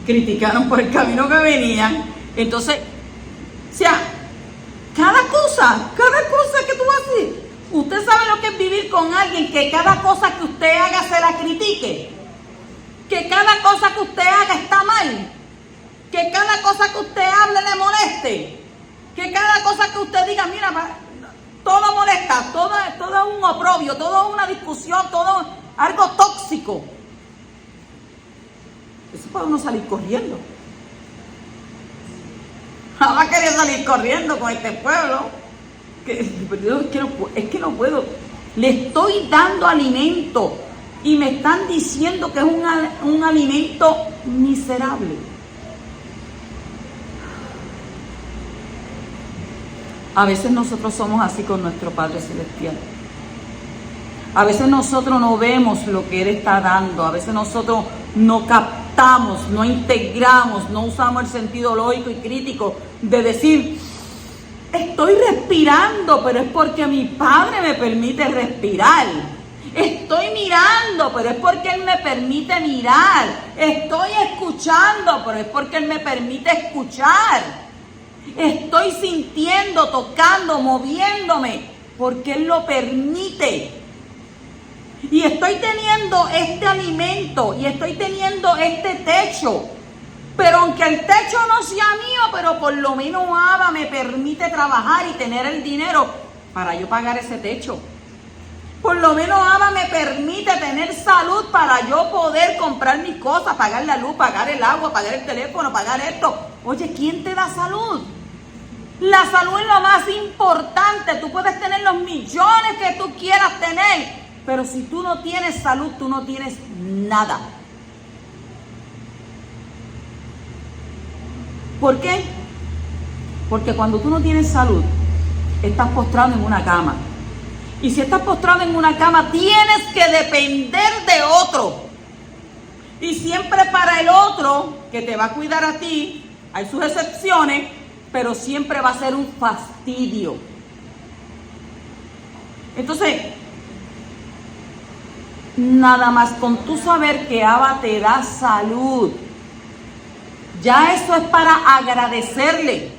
Criticaron por el camino que venían. Entonces, o sea, cada cosa que tú haces. Usted sabe lo que es vivir con alguien que cada cosa que usted haga se la critique, que cada cosa que usted haga está mal, que cada cosa que usted hable le moleste, que cada cosa que usted diga, mira, todo molesta, todo es un oprobio, todo es una discusión, todo algo tóxico. Eso puede uno salir corriendo. Ahora quería salir corriendo con este pueblo. Es que no puedo. Le estoy dando alimento y me están diciendo que es un alimento miserable. A veces nosotros somos así con nuestro Padre Celestial. A veces nosotros no vemos lo que Él está dando. A veces nosotros no captamos, no integramos, no usamos el sentido lógico y crítico de decir: estoy respirando, pero es porque mi Padre me permite respirar. Estoy mirando, pero es porque Él me permite mirar. Estoy escuchando, pero es porque Él me permite escuchar. Estoy sintiendo, tocando, moviéndome, porque Él lo permite. Y estoy teniendo este alimento y estoy teniendo este techo. Pero aunque el techo no sea mío, pero por lo menos Abba me permite trabajar y tener el dinero para yo pagar ese techo. Por lo menos Abba me permite tener salud para yo poder comprar mis cosas, pagar la luz, pagar el agua, pagar el teléfono, pagar esto. Oye, ¿quién te da salud? La salud es lo más importante. Tú puedes tener los millones que tú quieras tener, pero si tú no tienes salud, tú no tienes nada. ¿Por qué? Porque cuando tú no tienes salud, estás postrado en una cama. Y si estás postrado en una cama, tienes que depender de otro. Y siempre para el otro, que te va a cuidar a ti, hay sus excepciones, pero siempre va a ser un fastidio. Entonces, nada más con tú saber que Abba te da salud, ya eso es para agradecerle.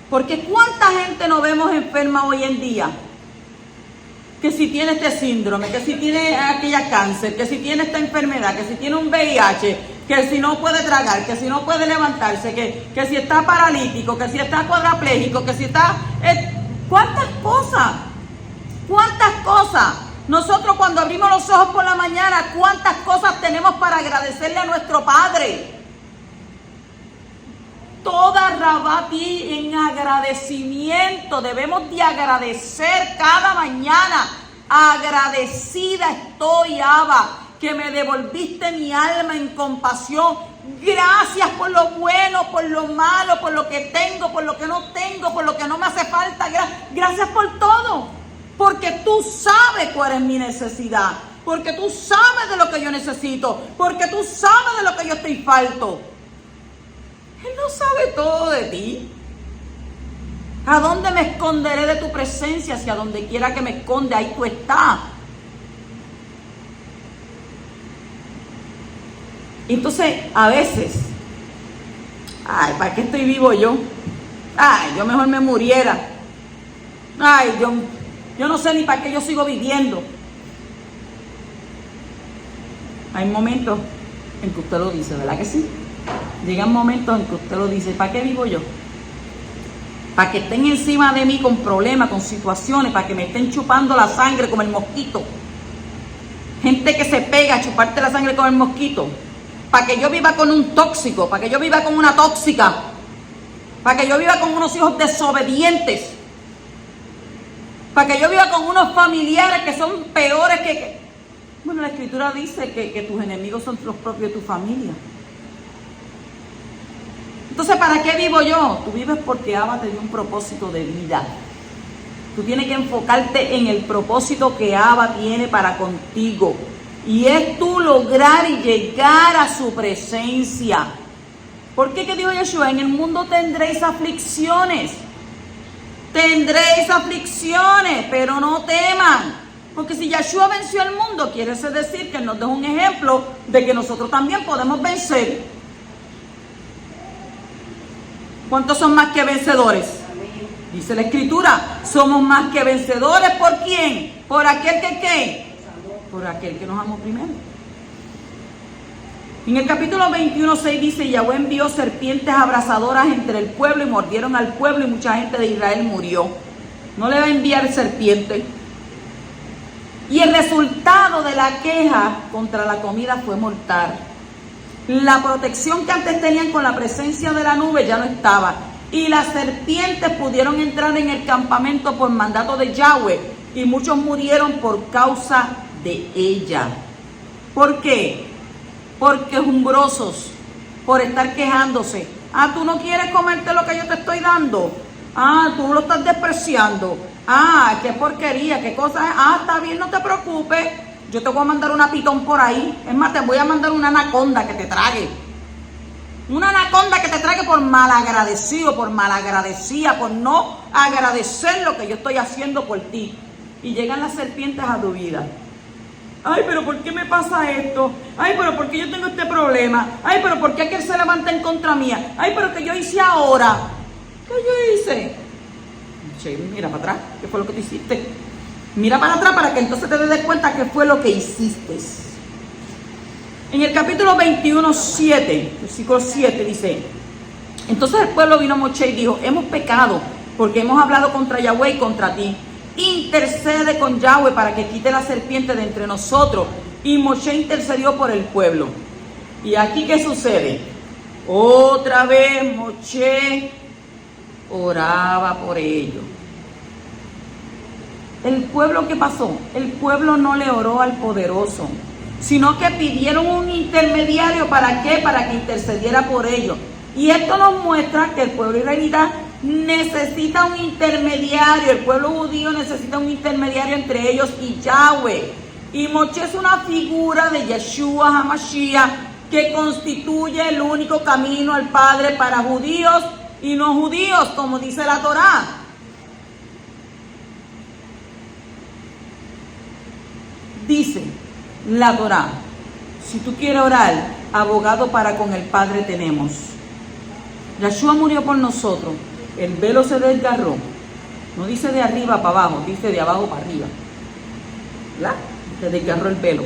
Porque ¿cuánta gente nos vemos enferma hoy en día? Que si tiene este síndrome, que si tiene aquella cáncer, que si tiene esta enfermedad, que si tiene un VIH, que si no puede tragar, que si no puede levantarse, que si está paralítico, que si está cuadraplégico, que si está... ¿Cuántas cosas? ¿Cuántas cosas? Nosotros cuando abrimos los ojos por la mañana, ¿cuántas cosas tenemos para agradecerle a nuestro Padre? Toda Rabati en agradecimiento. Debemos de agradecer cada mañana. Agradecida estoy, Abba, que me devolviste mi alma en compasión. Gracias por lo bueno, por lo malo, por lo que tengo, por lo que no tengo, por lo que no me hace falta. Gracias por todo. Porque tú sabes cuál es mi necesidad. Porque tú sabes de lo que yo necesito. Porque tú sabes de lo que yo estoy falto. Él no sabe todo de ti. ¿A dónde me esconderé de tu presencia? Si a donde quiera que me esconde, ahí tú estás. Entonces, a veces, ay, ¿para qué estoy vivo yo? Ay, yo mejor me muriera. Ay, yo no sé ni para qué yo sigo viviendo. Hay momentos en que usted lo dice, ¿verdad que sí? Llegan momentos en que usted lo dice, ¿para qué vivo yo? Para que estén encima de mí con problemas, con situaciones, para que me estén chupando la sangre como el mosquito. Gente que se pega a chuparte la sangre como el mosquito. Para que yo viva con un tóxico, para que yo viva con una tóxica, para que yo viva con unos hijos desobedientes, para que yo viva con unos familiares que son peores que... Bueno, la Escritura dice que tus enemigos son los propios de tu familia. Entonces, ¿para qué vivo yo? Tú vives porque Abba te dio un propósito de vida. Tú tienes que enfocarte en el propósito que Abba tiene para contigo. Y es tú lograr y llegar a su presencia. ¿Por qué? ¿Qué dijo Yeshua? En el mundo tendréis aflicciones. Tendréis aflicciones, pero no teman. Porque si Yeshua venció al mundo, quiere decir que nos deja un ejemplo de que nosotros también podemos vencer. ¿Cuántos son más que vencedores? Dice la Escritura, somos más que vencedores. ¿Por quién? Por aquel que ¿qué? Por aquel que nos amó primero. En el capítulo 21:6 dice, Yahweh envió serpientes abrasadoras entre el pueblo y mordieron al pueblo y mucha gente de Israel murió. No le va a enviar serpiente. Y el resultado de la queja contra la comida fue mortal. La protección que antes tenían con la presencia de la nube ya no estaba. Y las serpientes pudieron entrar en el campamento por mandato de Yahweh. Y muchos murieron por causa de ella. ¿Por qué? Porque jumbrosos, por estar quejándose. Ah, tú no quieres comerte lo que yo te estoy dando. Ah, tú lo estás despreciando. Ah, qué porquería, qué cosa es. Ah, está bien, no te preocupes. Yo te voy a mandar una pitón por ahí. Es más, te voy a mandar una anaconda que te trague. Una anaconda que te trague por malagradecido, por malagradecida, por no agradecer lo que yo estoy haciendo por ti. Y llegan las serpientes a tu vida. Ay, pero ¿por qué me pasa esto? Ay, pero ¿por qué yo tengo este problema? Ay, pero ¿por qué aquel se levanta en contra mía? Ay, pero ¿qué yo hice ahora? ¿Qué yo hice? Che, mira para atrás, ¿qué fue lo que tú hiciste? Mira para atrás para que entonces te des cuenta qué fue lo que hiciste. En el capítulo 21:7, versículo 7 dice, entonces el pueblo vino a Moshe y dijo, hemos pecado porque hemos hablado contra Yahweh y contra ti. Intercede con Yahweh para que quite la serpiente de entre nosotros. Y Moshe intercedió por el pueblo. Y aquí, ¿qué sucede? Otra vez Moshe oraba por ellos. El pueblo, ¿qué pasó? El pueblo no le oró al poderoso, sino que pidieron un intermediario. ¿Para qué? Para que intercediera por ellos. Y esto nos muestra que el pueblo israelita necesita un intermediario. El pueblo judío necesita un intermediario entre ellos y Yahweh. Y Moshe es una figura de Yeshua HaMashiach que constituye el único camino al Padre para judíos y no judíos, como dice la Torá. Dice la Torá, si tú quieres orar, abogado para con el Padre tenemos. Yeshua murió por nosotros, el velo se desgarró. No dice de arriba para abajo, dice de abajo para arriba. ¿Verdad? Se desgarró el velo.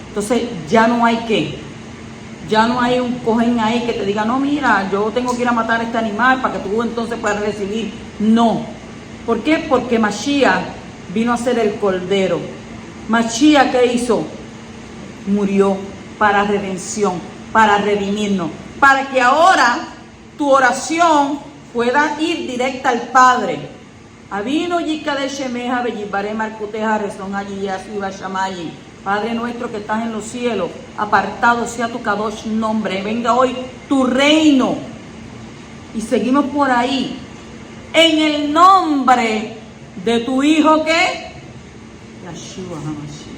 Entonces ya no hay qué. Ya no hay un cojín ahí que te diga, no, mira, yo tengo que ir a matar a este animal para que tú entonces puedas recibir. No. ¿Por qué? Porque Mashiach vino a ser el Cordero. Mashiach, ¿qué hizo? Murió para redención, para redimirnos, para que ahora tu oración pueda ir directa al Padre. Avino yikade shemeja beyibare marcuteja rezón allí asiva shamayi. Padre nuestro que estás en los cielos, apartado sea tu kadosh nombre. Venga hoy tu reino. Y seguimos por ahí. En el nombre de tu Hijo, ¿qué? Yeshua HaMashiach.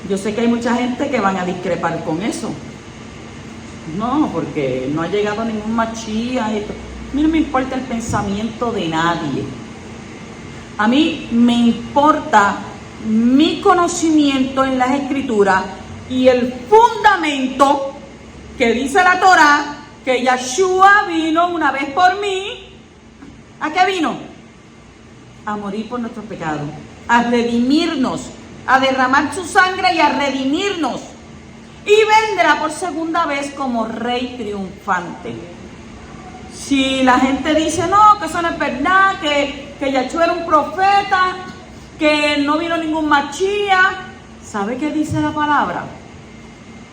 Yo sé que hay mucha gente que van a discrepar con eso. No, porque no ha llegado ningún Mashiach. A mí no me importa el pensamiento de nadie. A mí me importa mi conocimiento en las Escrituras y el fundamento que dice la Torá, que Yeshua vino una vez por mí. ¿A qué vino? A morir por nuestros pecados, a redimirnos, a derramar su sangre y a redimirnos. Y vendrá por segunda vez como rey triunfante. Si la gente dice, no, que eso no es verdad, que Yeshua era un profeta, que no vino ningún Mashiach, ¿sabe qué dice la palabra?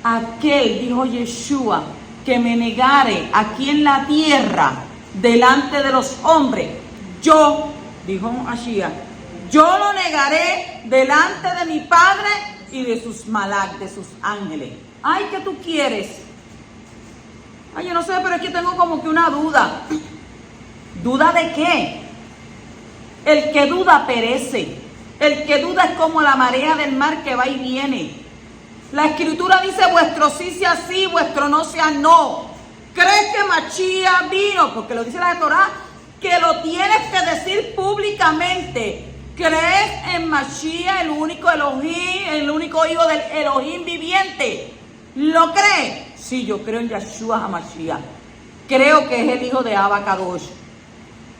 Aquel, dijo Yeshua, que me negare aquí en la tierra, delante de los hombres, yo, dijo Mashiach, yo lo negaré delante de mi Padre y de sus malak, de sus ángeles. Ay, ¿qué tú quieres? Ay, yo no sé, pero es que tengo como que una duda. ¿Duda de qué? El que duda perece. El que duda es como la marea del mar que va y viene. La Escritura dice, vuestro sí sea sí, vuestro no sea no. ¿Crees que Mashiach vino? Porque lo dice la Torá, que lo tienes que decir públicamente. ¿Crees en Mashiach, el único Elohim, el único hijo del Elohim viviente? ¿Lo crees? Sí, yo creo en Yeshua HaMashiach. Creo que es el hijo de Abba Kadosh.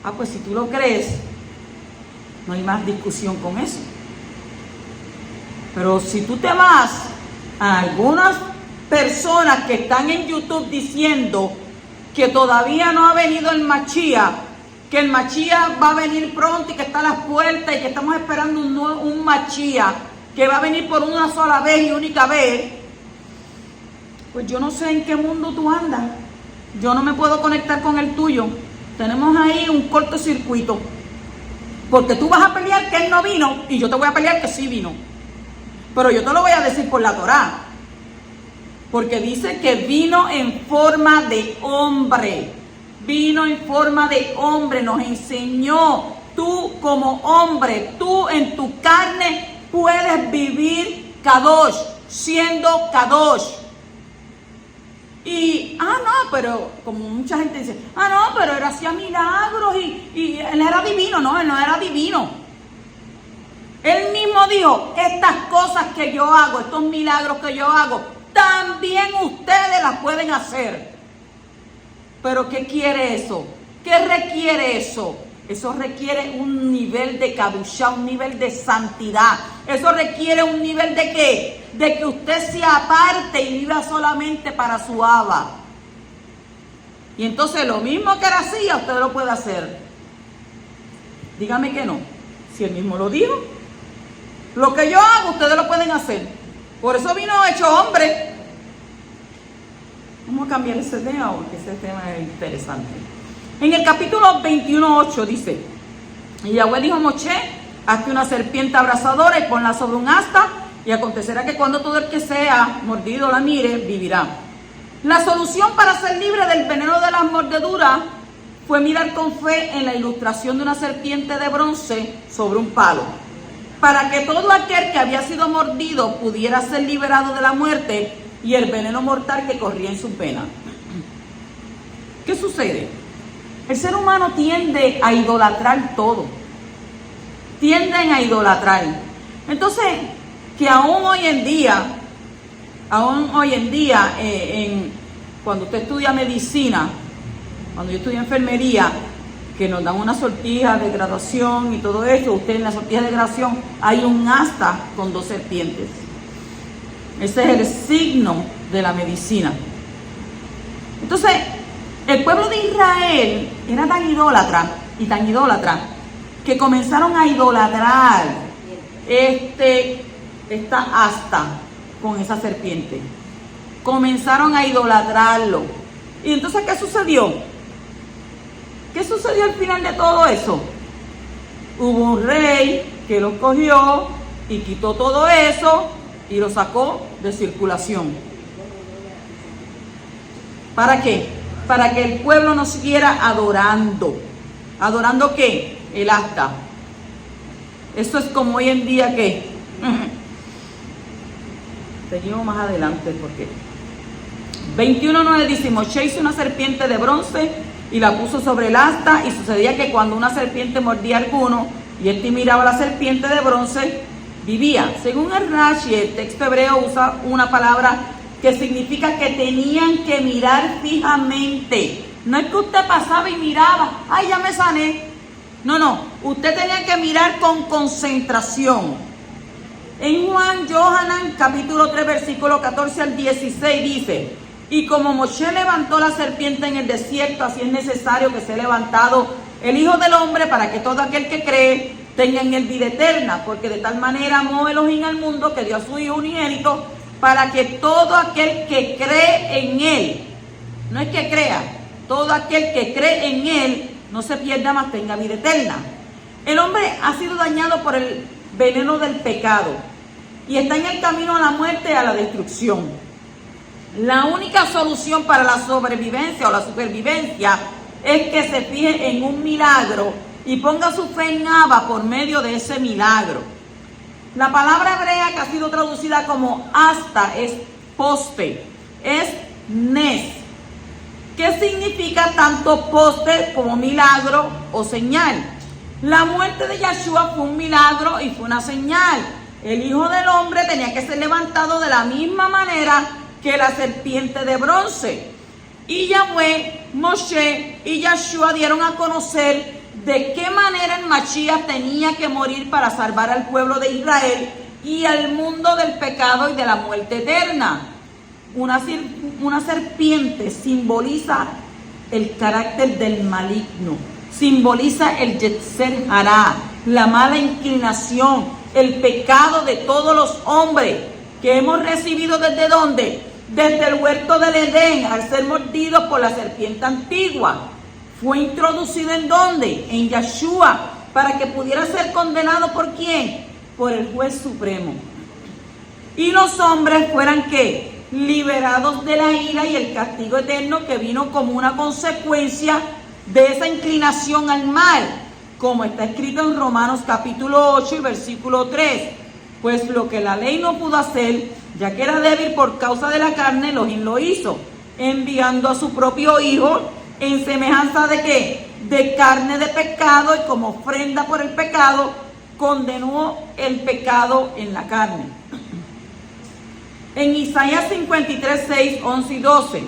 Ah, pues si tú lo crees, no hay más discusión con eso. Pero si tú te vas a algunas personas que están en YouTube diciendo que todavía no ha venido el Mashiach, que el Mashiach va a venir pronto y que está a las puertas y que estamos esperando un Mashiach que va a venir por una sola vez y única vez, pues yo no sé en qué mundo tú andas. Yo no me puedo conectar con el tuyo. Tenemos ahí un cortocircuito. Porque tú vas a pelear que él no vino y yo te voy a pelear que sí vino. Pero yo te lo voy a decir por la Torá. Porque dice que vino en forma de hombre. Vino en forma de hombre, nos enseñó. Tú como hombre, tú en tu carne puedes vivir Kadosh, siendo Kadosh. Y, no, pero como mucha gente dice, no, pero él hacía milagros y él era divino. No, él no era divino. Él mismo dijo, estas cosas que yo hago, estos milagros que yo hago, también ustedes las pueden hacer. Pero ¿qué quiere eso? ¿Qué requiere eso? Eso requiere un nivel de kadushá, un nivel de santidad. Eso requiere un nivel de ¿qué? De que usted se aparte y viva solamente para su Abba. Y entonces lo mismo que él hacía, usted lo puede hacer. Dígame que no. Si él mismo lo dijo. Lo que yo hago, ustedes lo pueden hacer. Por eso vino hecho hombre. Vamos a cambiar ese tema porque ese tema es interesante. En el capítulo 21:8 dice, y Yahweh dijo a Moshe, hazte una serpiente abrazadora y ponla sobre un asta, y acontecerá que cuando todo el que sea mordido la mire, vivirá. La solución para ser libre del veneno de las mordeduras fue mirar con fe en la ilustración de una serpiente de bronce sobre un palo. para que todo aquel que había sido mordido pudiera ser liberado de la muerte y el veneno mortal que corría en sus venas. ¿Qué sucede? El ser humano tiende a idolatrar todo. Tienden a idolatrar. Entonces, que aún hoy en día, cuando usted estudia medicina, cuando yo estudié enfermería, que nos dan una sortija de graduación y todo eso, usted en la sortija de graduación hay un asta con 2 serpientes. Ese es el signo de la medicina. Entonces, el pueblo de Israel era tan idólatra, que comenzaron a idolatrar esta asta con esa serpiente. Comenzaron a idolatrarlo. Y entonces, ¿qué sucedió? ¿Qué sucedió al final de todo eso? Hubo un rey que lo cogió y quitó todo eso y lo sacó de circulación. ¿Para qué? Para que el pueblo no siguiera adorando. ¿Adorando qué? El asta. Esto es como hoy en día que... Seguimos más adelante porque... 21:9 dice, Moshe hizo una serpiente de bronce y la puso sobre el asta, y sucedía que cuando una serpiente mordía a alguno y éste miraba a la serpiente de bronce, vivía. Según el Rashi, el texto hebreo usa una palabra que significa que tenían que mirar fijamente. No es que usted pasaba y miraba, ay, ya me sané. No, usted tenía que mirar con concentración. En Juan Yohanan, capítulo 3, versículo 14 al 16 dice, y como Moshe levantó la serpiente en el desierto, así es necesario que sea levantado el Hijo del Hombre para que todo aquel que cree tenga en él vida eterna, porque de tal manera amó Elohim al mundo que dio a su Hijo unigénito para que todo aquel que cree en él, no es que crea, todo aquel que cree en él no se pierda, mas tenga vida eterna. El hombre ha sido dañado por el veneno del pecado y está en el camino a la muerte y a la destrucción. La única solución para la sobrevivencia o la supervivencia es que se fije en un milagro y ponga su fe en Abba por medio de ese milagro. La palabra hebrea que ha sido traducida como asta es poste, es nes, que significa tanto poste como milagro o señal. La muerte de Yeshua fue un milagro y fue una señal. El Hijo del Hombre tenía que ser levantado de la misma manera que la serpiente de bronce. Y Yahweh, Moshe y Yeshua dieron a conocer de qué manera el Mashiach tenía que morir para salvar al pueblo de Israel y al mundo del pecado y de la muerte eterna. Una serpiente simboliza el carácter del maligno, simboliza el Yetzer Hará, la mala inclinación, el pecado de todos los hombres que hemos recibido ¿desde dónde? Desde el huerto del Edén, al ser mordidos por la serpiente antigua. Fue introducido ¿en dónde? En Yeshua, para que pudiera ser condenado ¿por quién? Por el juez supremo. Y los hombres fueran ¿qué? Liberados de la ira y el castigo eterno que vino como una consecuencia de esa inclinación al mal, como está escrito en Romanos capítulo 8 y versículo 3. Pues lo que la ley no pudo hacer, ya que era débil por causa de la carne, Elohim lo hizo, enviando a su propio Hijo en semejanza de ¿qué? De carne de pecado, y como ofrenda por el pecado, condenó el pecado en la carne. En Isaías 53, 6, 11 y 12,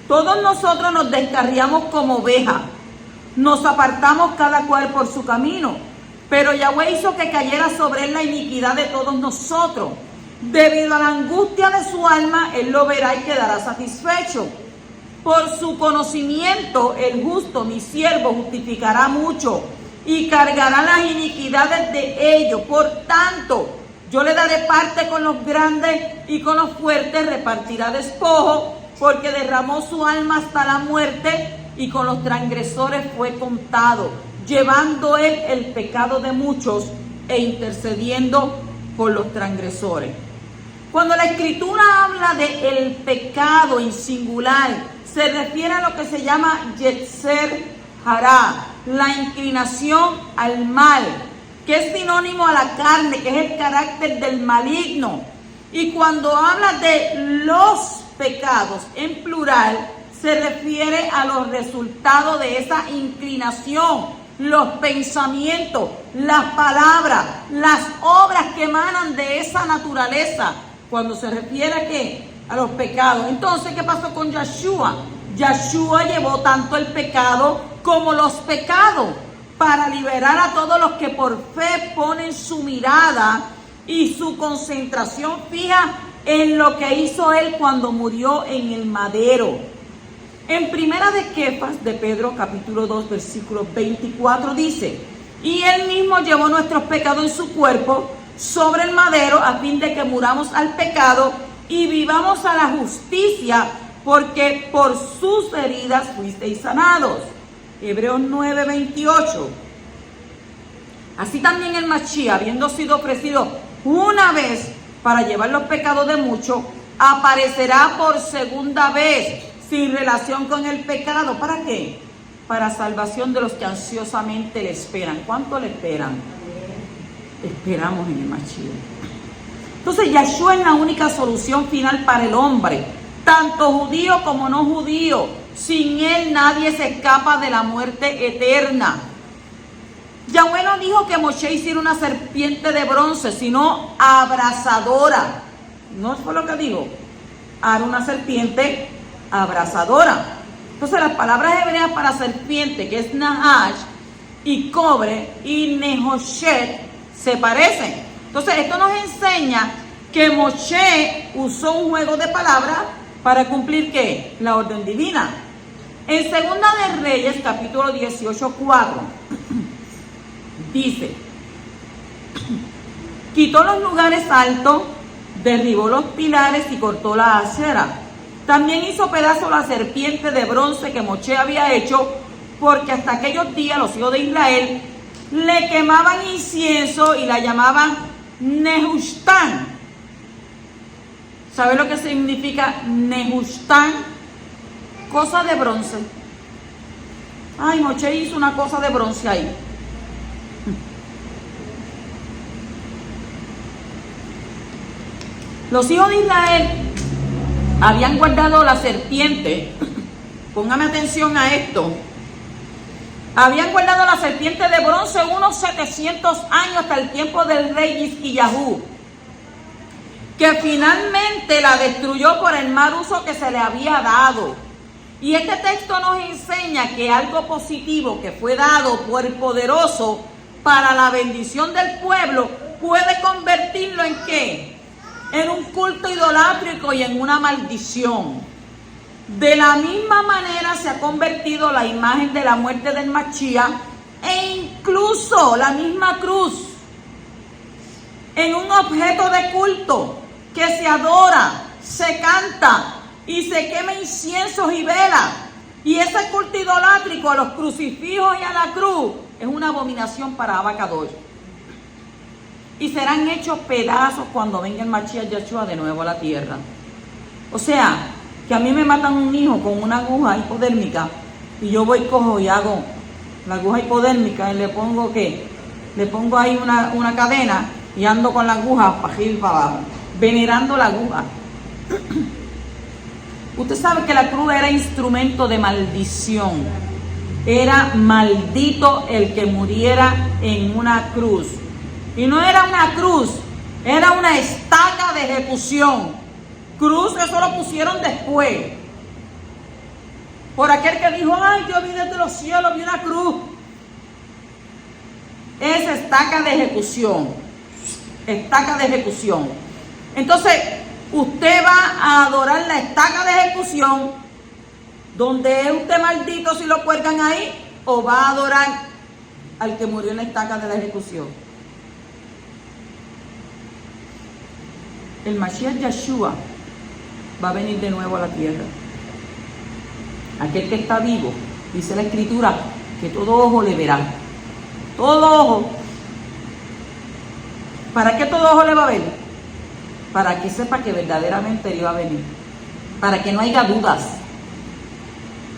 todos nosotros nos descarriamos como ovejas, nos apartamos cada cual por su camino, pero Yahweh hizo que cayera sobre él la iniquidad de todos nosotros. Debido a la angustia de su alma, él lo verá y quedará satisfecho. Por su conocimiento, el justo, mi siervo, justificará mucho y cargará las iniquidades de ellos. Por tanto, yo le daré parte con los grandes y con los fuertes repartirá despojo, porque derramó su alma hasta la muerte y con los transgresores fue contado, llevando él el pecado de muchos e intercediendo por los transgresores. Cuando la escritura habla de el pecado en singular, se refiere a lo que se llama Yetzer Hará, la inclinación al mal, que es sinónimo a la carne, que es el carácter del maligno. Y cuando habla de los pecados en plural, se refiere a los resultados de esa inclinación, los pensamientos, las palabras, las obras que emanan de esa naturaleza. Cuando se refiere a ¿qué? A los pecados. Entonces, ¿qué pasó con Yeshua? Yeshua llevó tanto el pecado como los pecados para liberar a todos los que por fe ponen su mirada y su concentración fija en lo que hizo Él cuando murió en el madero. En Primera de Kefas de Pedro, capítulo 2, versículo 24, dice: y Él mismo llevó nuestros pecados en su cuerpo sobre el madero, a fin de que muramos al pecado y vivamos a la justicia, porque por sus heridas fuisteis sanados. Hebreos 9, 28. Así también el Mashiach, habiendo sido ofrecido una vez para llevar los pecados de muchos, aparecerá por segunda vez, sin relación con el pecado. ¿Para qué? Para salvación de los que ansiosamente le esperan. ¿Cuánto le esperan? Esperamos en el Mashiach. Entonces, Yeshua es la única solución final para el hombre, tanto judío como no judío. Sin Él nadie se escapa de la muerte eterna. Yahweh no dijo que Moshe hiciera una serpiente de bronce, sino abrasadora. ¿No fue lo que dijo? Hará una serpiente abrasadora. Entonces, las palabras hebreas para serpiente, que es nahash, y cobre, y nehoshet, se parecen. Entonces, esto nos enseña que Moshe usó un juego de palabras para cumplir ¿qué? La orden divina. En Segunda de Reyes, capítulo 18, 4, dice: quitó los lugares altos, derribó los pilares y cortó la acera. También hizo pedazo la serpiente de bronce que Moshe había hecho, porque hasta aquellos días los hijos de Israel le quemaban incienso y la llamaban Nehushtan. ¿Sabe lo que significa Nehushtan? Cosa de bronce. Ay, Moshe hizo una cosa de bronce ahí. Los hijos de Israel habían guardado la serpiente. Póngame atención a esto. Habían guardado la serpiente de bronce unos 700 años, hasta el tiempo del rey Hizquiyahú, que finalmente la destruyó por el mal uso que se le había dado. Y este texto nos enseña que algo positivo que fue dado por el poderoso para la bendición del pueblo puede convertirlo en ¿qué? En un culto idolátrico y en una maldición. De la misma manera se ha convertido la imagen de la muerte del Mashiach e incluso la misma cruz en un objeto de culto que se adora, se canta y se quema inciensos y velas. Y ese culto idolátrico a los crucifijos y a la cruz es una abominación para Abacadosh. Y serán hechos pedazos cuando venga el Mashiach Yeshua de nuevo a la tierra. O sea, que a mí me matan un hijo con una aguja hipodérmica y yo voy, cojo y hago la aguja hipodérmica y le pongo ¿qué? Le pongo ahí una cadena y ando con la aguja para arriba y para abajo, venerando la aguja. Usted sabe que la cruz era instrumento de maldición. Era maldito el que muriera en una cruz. Y no era una cruz, era una estaca de ejecución. Cruz, eso lo pusieron después. Por aquel que dijo: ay, yo vi desde los cielos, vi una cruz. Es estaca de ejecución. Estaca de ejecución. Entonces, usted va a adorar la estaca de ejecución, donde es usted maldito si lo cuelgan ahí, o va a adorar al que murió en la estaca de la ejecución. El Mashiach Yeshua va a venir de nuevo a la tierra. Aquel que está vivo, dice la Escritura, que todo ojo le verá. Todo ojo. ¿Para qué todo ojo le va a ver? Para que sepa que verdaderamente él iba a venir. Para que no haya dudas.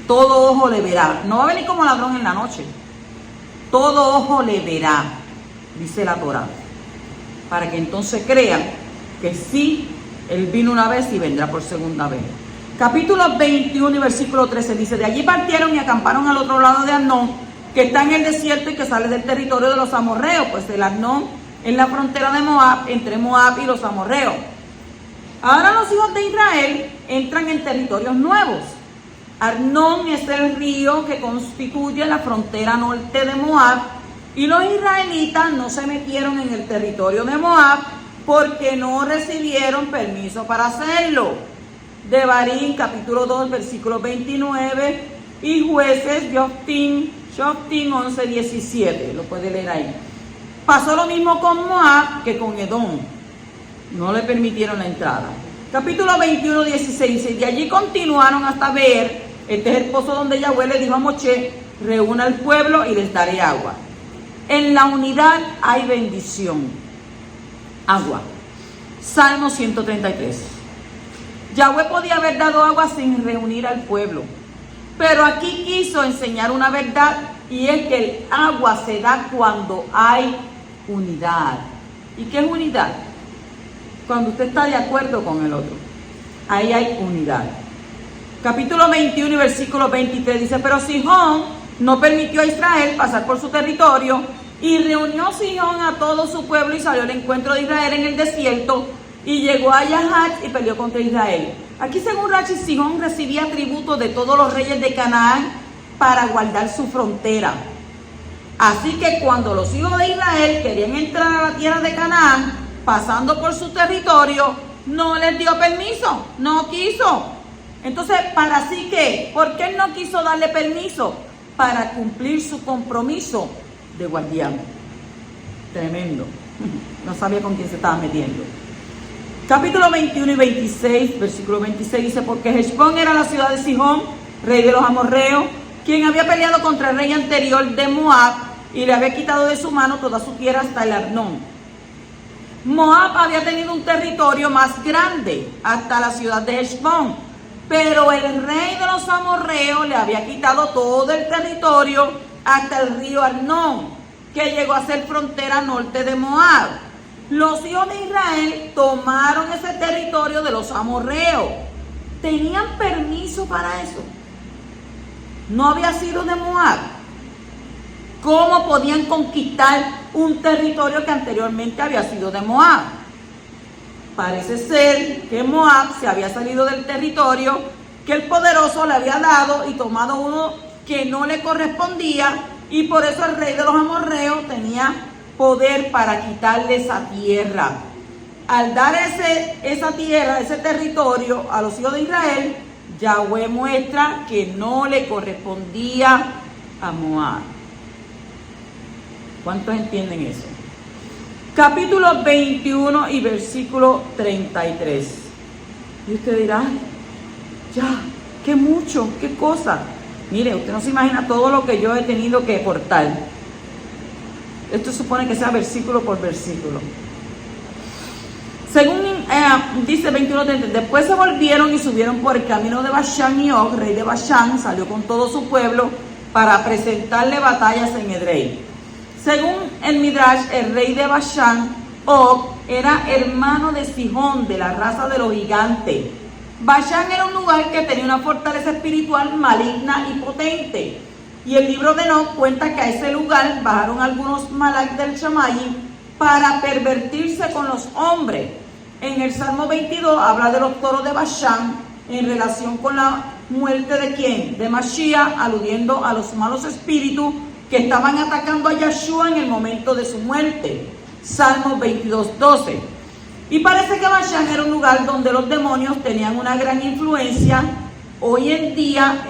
Todo ojo le verá. No va a venir como ladrón en la noche. Todo ojo le verá. dice la Torá, para que entonces crean que sí, Él vino una vez y vendrá por segunda vez. Capítulo 21 y versículo 13 dice: de allí partieron y acamparon al otro lado de Arnón, que está en el desierto y que sale del territorio de los amorreos, pues el Arnón es la frontera de Moab, entre Moab y los amorreos. Ahora los hijos de Israel entran en territorios nuevos. Arnón es el río que constituye la frontera norte de Moab, y los israelitas no se metieron en el territorio de Moab porque no recibieron permiso para hacerlo. Devarim, capítulo 2, versículo 29, y Jueces, Joftín 11, 17, lo puede leer ahí. Pasó lo mismo con Moab que con Edom, no le permitieron la entrada. Capítulo 21, 16, y de allí continuaron hasta ver, este es el pozo donde Yahweh le dijo a Moshe: reúna al pueblo y les daré agua. En la unidad hay bendición. Agua. Salmo 133. Yahweh podía haber dado agua sin reunir al pueblo, pero aquí quiso enseñar una verdad, y es que el agua se da cuando hay unidad. ¿Y qué es unidad? Cuando usted está de acuerdo con el otro. Ahí hay unidad. Capítulo 21 y versículo 23 dice: pero Sihón no permitió a Israel pasar por su territorio, y reunió Sihón a todo su pueblo y salió al encuentro de Israel en el desierto, y llegó a Yahat y peleó contra Israel. Aquí, según Rashi, Sihón recibía tributo de todos los reyes de Canaán para guardar su frontera. Así que cuando los hijos de Israel querían entrar a la tierra de Canaán, pasando por su territorio, no les dio permiso, no quiso. Entonces, ¿para sí qué? ¿Por qué no quiso darle permiso? Para cumplir su compromiso de guardián. Tremendo. No sabía con quién se estaba metiendo. Capítulo 21 y 26, versículo 26 dice: porque Heshbón era la ciudad de Sihón, rey de los amorreos, quien había peleado contra el rey anterior de Moab y le había quitado de su mano toda su tierra hasta el Arnón. Moab había tenido un territorio más grande hasta la ciudad de Heshbón, pero el rey de los amorreos le había quitado todo el territorio hasta el río Arnón, que llegó a ser frontera norte de Moab. Los hijos de Israel tomaron ese territorio de los amorreos. ¿Tenían permiso para eso? No había sido de Moab. ¿Cómo podían conquistar un territorio que anteriormente había sido de Moab? Parece ser que Moab se había salido del territorio que el poderoso le había dado y tomado uno que no le correspondía, y por eso el rey de los amorreos tenía poder para quitarle esa tierra. Al dar esa tierra, ese territorio a los hijos de Israel, Yahweh muestra que no le correspondía a Moab. ¿Cuántos entienden eso? Capítulo 21 y versículo 33. Y usted dirá: ya, qué mucho, qué cosa. Mire, usted no se imagina todo lo que yo he tenido que cortar. Esto supone que sea versículo por versículo. Según dice 21:30, después se volvieron y subieron por el camino de Bashán, y Og, rey de Bashán, salió con todo su pueblo para presentarle batallas en Edrei. Según el Midrash, el rey de Bashán, Og, era hermano de Sihón, de la raza de los gigantes. Bashán era un lugar que tenía una fortaleza espiritual maligna y potente. Y el libro de Enoc cuenta que a ese lugar bajaron algunos malak del Shamayim para pervertirse con los hombres. En el Salmo 22 habla de los toros de Bashán en relación con la muerte de ¿quién? De Mashiach, aludiendo a los malos espíritus que estaban atacando a Yeshua en el momento de su muerte. Salmo 22:12. Y parece que Bashán era un lugar donde los demonios tenían una gran influencia. Hoy en día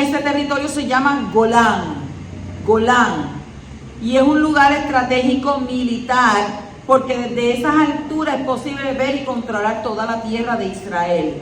ese territorio se llama Golán, y es un lugar estratégico militar, porque desde esas alturas es posible ver y controlar toda la tierra de Israel.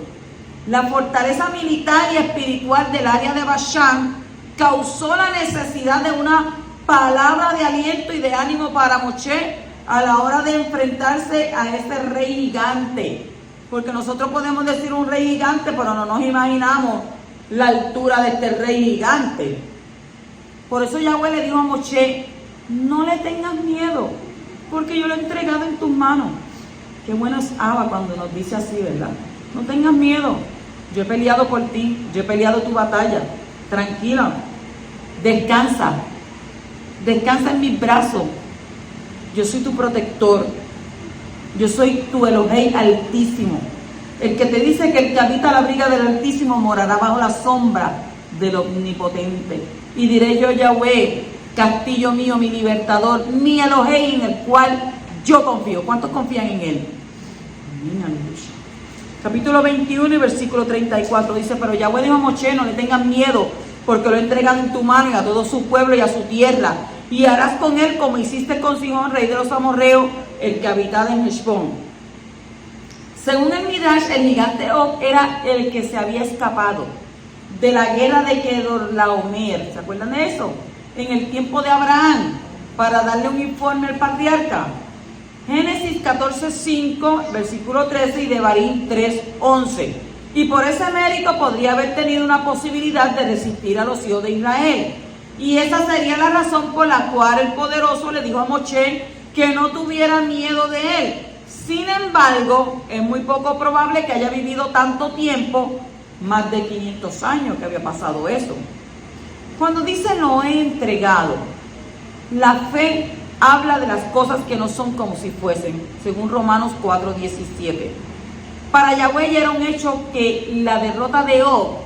La fortaleza militar y espiritual del área de Bashán causó la necesidad de una palabra de aliento y de ánimo para Moshe a la hora de enfrentarse a ese rey gigante, porque nosotros podemos decir un rey gigante, pero no nos imaginamos la altura de este rey gigante. Por eso Yahweh le dijo a Moshe: no le tengas miedo, porque yo lo he entregado en tus manos. Qué bueno es Abba cuando nos dice así, ¿verdad? No tengas miedo, yo he peleado por ti, yo he peleado tu batalla. Tranquila, descansa en mis brazos. Yo soy tu protector, yo soy tu Elohei Altísimo, el que te dice que el que habita a la abriga del Altísimo morará bajo la sombra del Omnipotente. Y diré yo, Yahweh, castillo mío, mi libertador, mi Elohei, en el cual yo confío. ¿Cuántos confían en él? Amén, aleluya. Capítulo 21 y versículo 34 dice: pero Yahweh dijo a Moshe, no le tengan miedo, porque lo he entregado en tu mano y a todo su pueblo y a su tierra, y harás con él como hiciste con Sihón, rey de los amorreos, el que habitaba en Heshbón. Según el Midrash, el gigante Og era el que se había escapado de la guerra de Kedorlaomer. ¿Se acuerdan de eso? En el tiempo de Abraham, para darle un informe al patriarca. Génesis 14:5, versículo 13, y Devarim 3:11. Y por ese mérito podría haber tenido una posibilidad de resistir a los hijos de Israel. Y esa sería la razón por la cual el poderoso le dijo a Moshe que no tuviera miedo de él. Sin embargo, es muy poco probable que haya vivido tanto tiempo, más de 500 años que había pasado eso. Cuando dice lo he entregado, la fe habla de las cosas que no son como si fuesen, según Romanos 4:17. Para Yahweh era un hecho que la derrota de Og,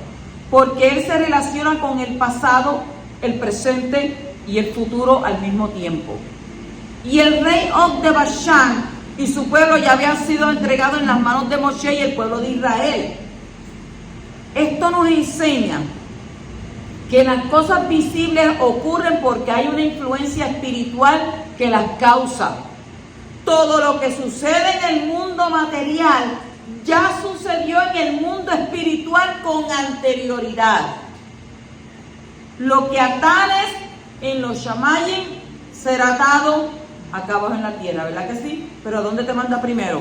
porque él se relaciona con el pasado, el presente y el futuro al mismo tiempo. Y el rey Og de Bashán y su pueblo ya habían sido entregados en las manos de Moshe y el pueblo de Israel. Esto nos enseña que las cosas visibles ocurren porque hay una influencia espiritual que las causa. Todo lo que sucede en el mundo material ya sucedió en el mundo espiritual con anterioridad. Lo que atares en los Shamayim será atado acá abajo en la tierra, ¿verdad que sí? Pero ¿a dónde te manda primero?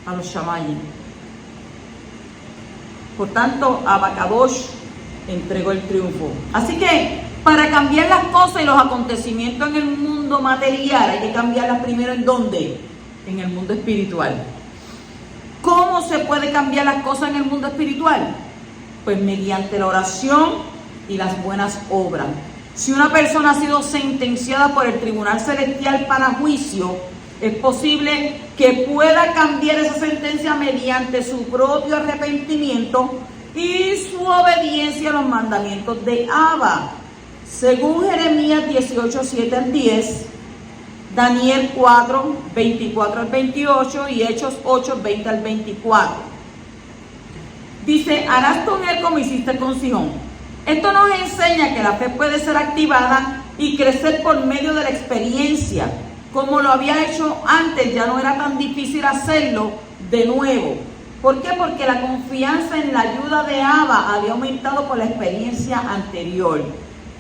A los Shamayim. Por tanto, Abacadosh entregó el triunfo. Así que para cambiar las cosas y los acontecimientos en el mundo material hay que cambiarlas primero ¿en dónde? En el mundo espiritual. ¿Cómo se puede cambiar las cosas en el mundo espiritual? Pues mediante la oración y las buenas obras. Si una persona ha sido sentenciada por el Tribunal Celestial para juicio, es posible que pueda cambiar esa sentencia mediante su propio arrepentimiento y su obediencia a los mandamientos de Abba. Según Jeremías 18:7-10, Daniel 4:24-28 y Hechos 8:20-24. Dice, harás con él como hiciste con Sihón. Esto nos enseña que la fe puede ser activada y crecer por medio de la experiencia. Como lo había hecho antes, ya no era tan difícil hacerlo de nuevo. ¿Por qué? Porque la confianza en la ayuda de Abba había aumentado por la experiencia anterior.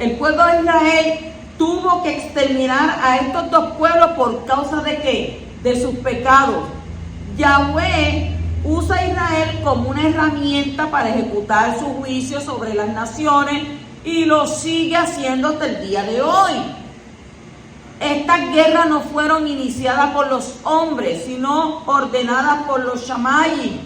El pueblo de Israel tuvo que exterminar a estos dos pueblos por causa de ¿qué? De sus pecados. Yahweh usa a Israel como una herramienta para ejecutar su juicio sobre las naciones y lo sigue haciendo hasta el día de hoy. Estas guerras no fueron iniciadas por los hombres, sino ordenadas por los Shamayim,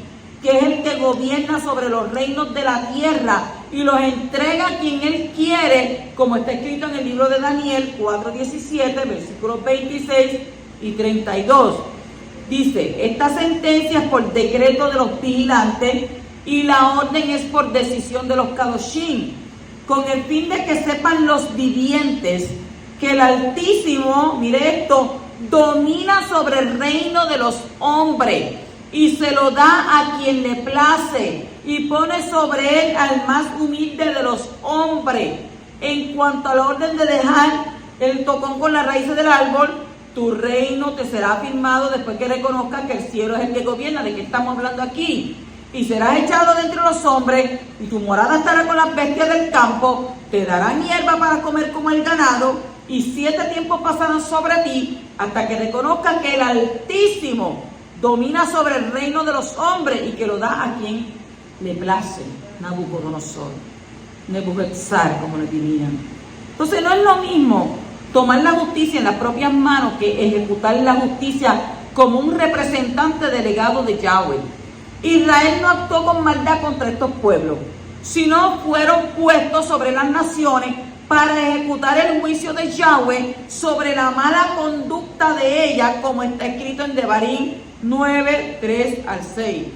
que es el que gobierna sobre los reinos de la tierra y los entrega a quien él quiere, como está escrito en el libro de Daniel 4:17, versículos 26 y 32. Dice, esta sentencia es por decreto de los vigilantes y la orden es por decisión de los Kadoshim, con el fin de que sepan los vivientes que el Altísimo, mire esto, domina sobre el reino de los hombres y se lo da a quien le place y pone sobre él al más humilde de los hombres. En cuanto al orden de dejar el tocón con las raíces del árbol, tu reino te será afirmado después que reconozcas que el cielo es el que gobierna. ¿De qué estamos hablando aquí? Y serás echado de entre los hombres y tu morada estará con las bestias del campo, te darán hierba para comer como el ganado y 7 tiempos pasarán sobre ti hasta que reconozcas que el Altísimo domina sobre el reino de los hombres y que lo da a quien le place. Nabucodonosor, Nebuchadnezzar, como le dirían. Entonces no es lo mismo tomar la justicia en las propias manos que ejecutar la justicia como un representante delegado de Yahweh. Israel no actuó con maldad contra estos pueblos, sino fueron puestos sobre las naciones para ejecutar el juicio de Yahweh sobre la mala conducta de ellas, como está escrito en Devarim 9, 3 al 6.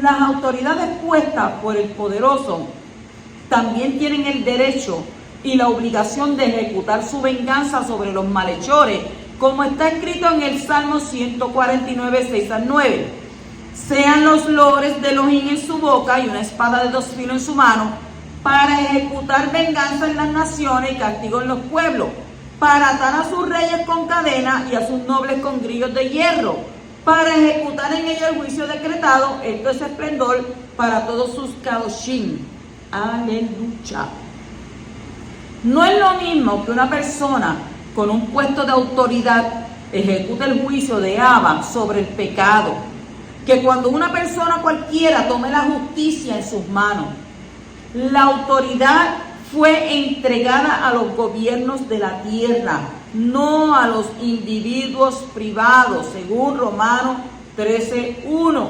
Las autoridades puestas por el poderoso también tienen el derecho y la obligación de ejecutar su venganza sobre los malhechores, como está escrito en el Salmo 149, 6 al 9. Sean los lores de Elohim en su boca y una espada de 2 filos en su mano, para ejecutar venganza en las naciones y castigo en los pueblos, para atar a sus reyes con cadenas y a sus nobles con grillos de hierro, para ejecutar en ellos el juicio decretado. Esto es esplendor para todos sus kadoshim. Aleluya. No es lo mismo que una persona con un puesto de autoridad ejecute el juicio de Abba sobre el pecado, que cuando una persona cualquiera tome la justicia en sus manos. La autoridad fue entregada a los gobiernos de la tierra, no a los individuos privados, según Romanos 13:1.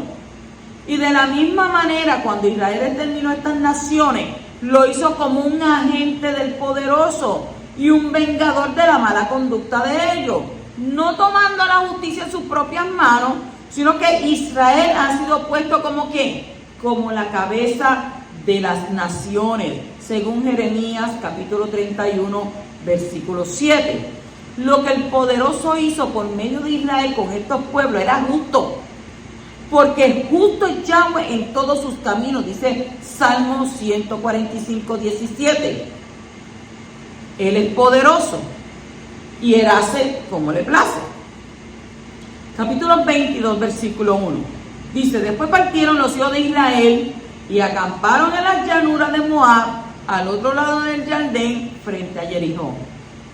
Y de la misma manera, cuando Israel exterminó estas naciones, lo hizo como un agente del poderoso y un vengador de la mala conducta de ellos, no tomando la justicia en sus propias manos, sino que Israel ha sido puesto como ¿qué? Como la cabeza de las naciones, según Jeremías capítulo 31, versículo 7. Lo que el poderoso hizo por medio de Israel con estos pueblos era justo, porque justo es Yahweh en todos sus caminos, dice Salmo 145, 17. Él es poderoso y él hace como le place. Capítulo 22, versículo 1. Dice: después partieron los hijos de Israel y acamparon en las llanuras de Moab, al otro lado del Jardín, frente a Jericó.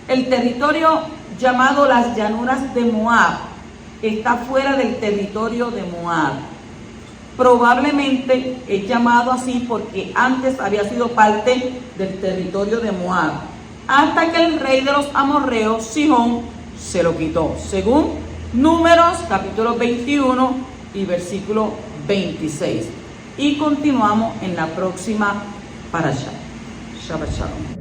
El territorio llamado las llanuras de Moab está fuera del territorio de Moab. Probablemente es llamado así porque antes había sido parte del territorio de Moab, hasta que el rey de los amorreos, Sihón, se lo quitó, según Números capítulo 21 y versículo 26. Y continuamos en la próxima parasha. Shabbat Shalom.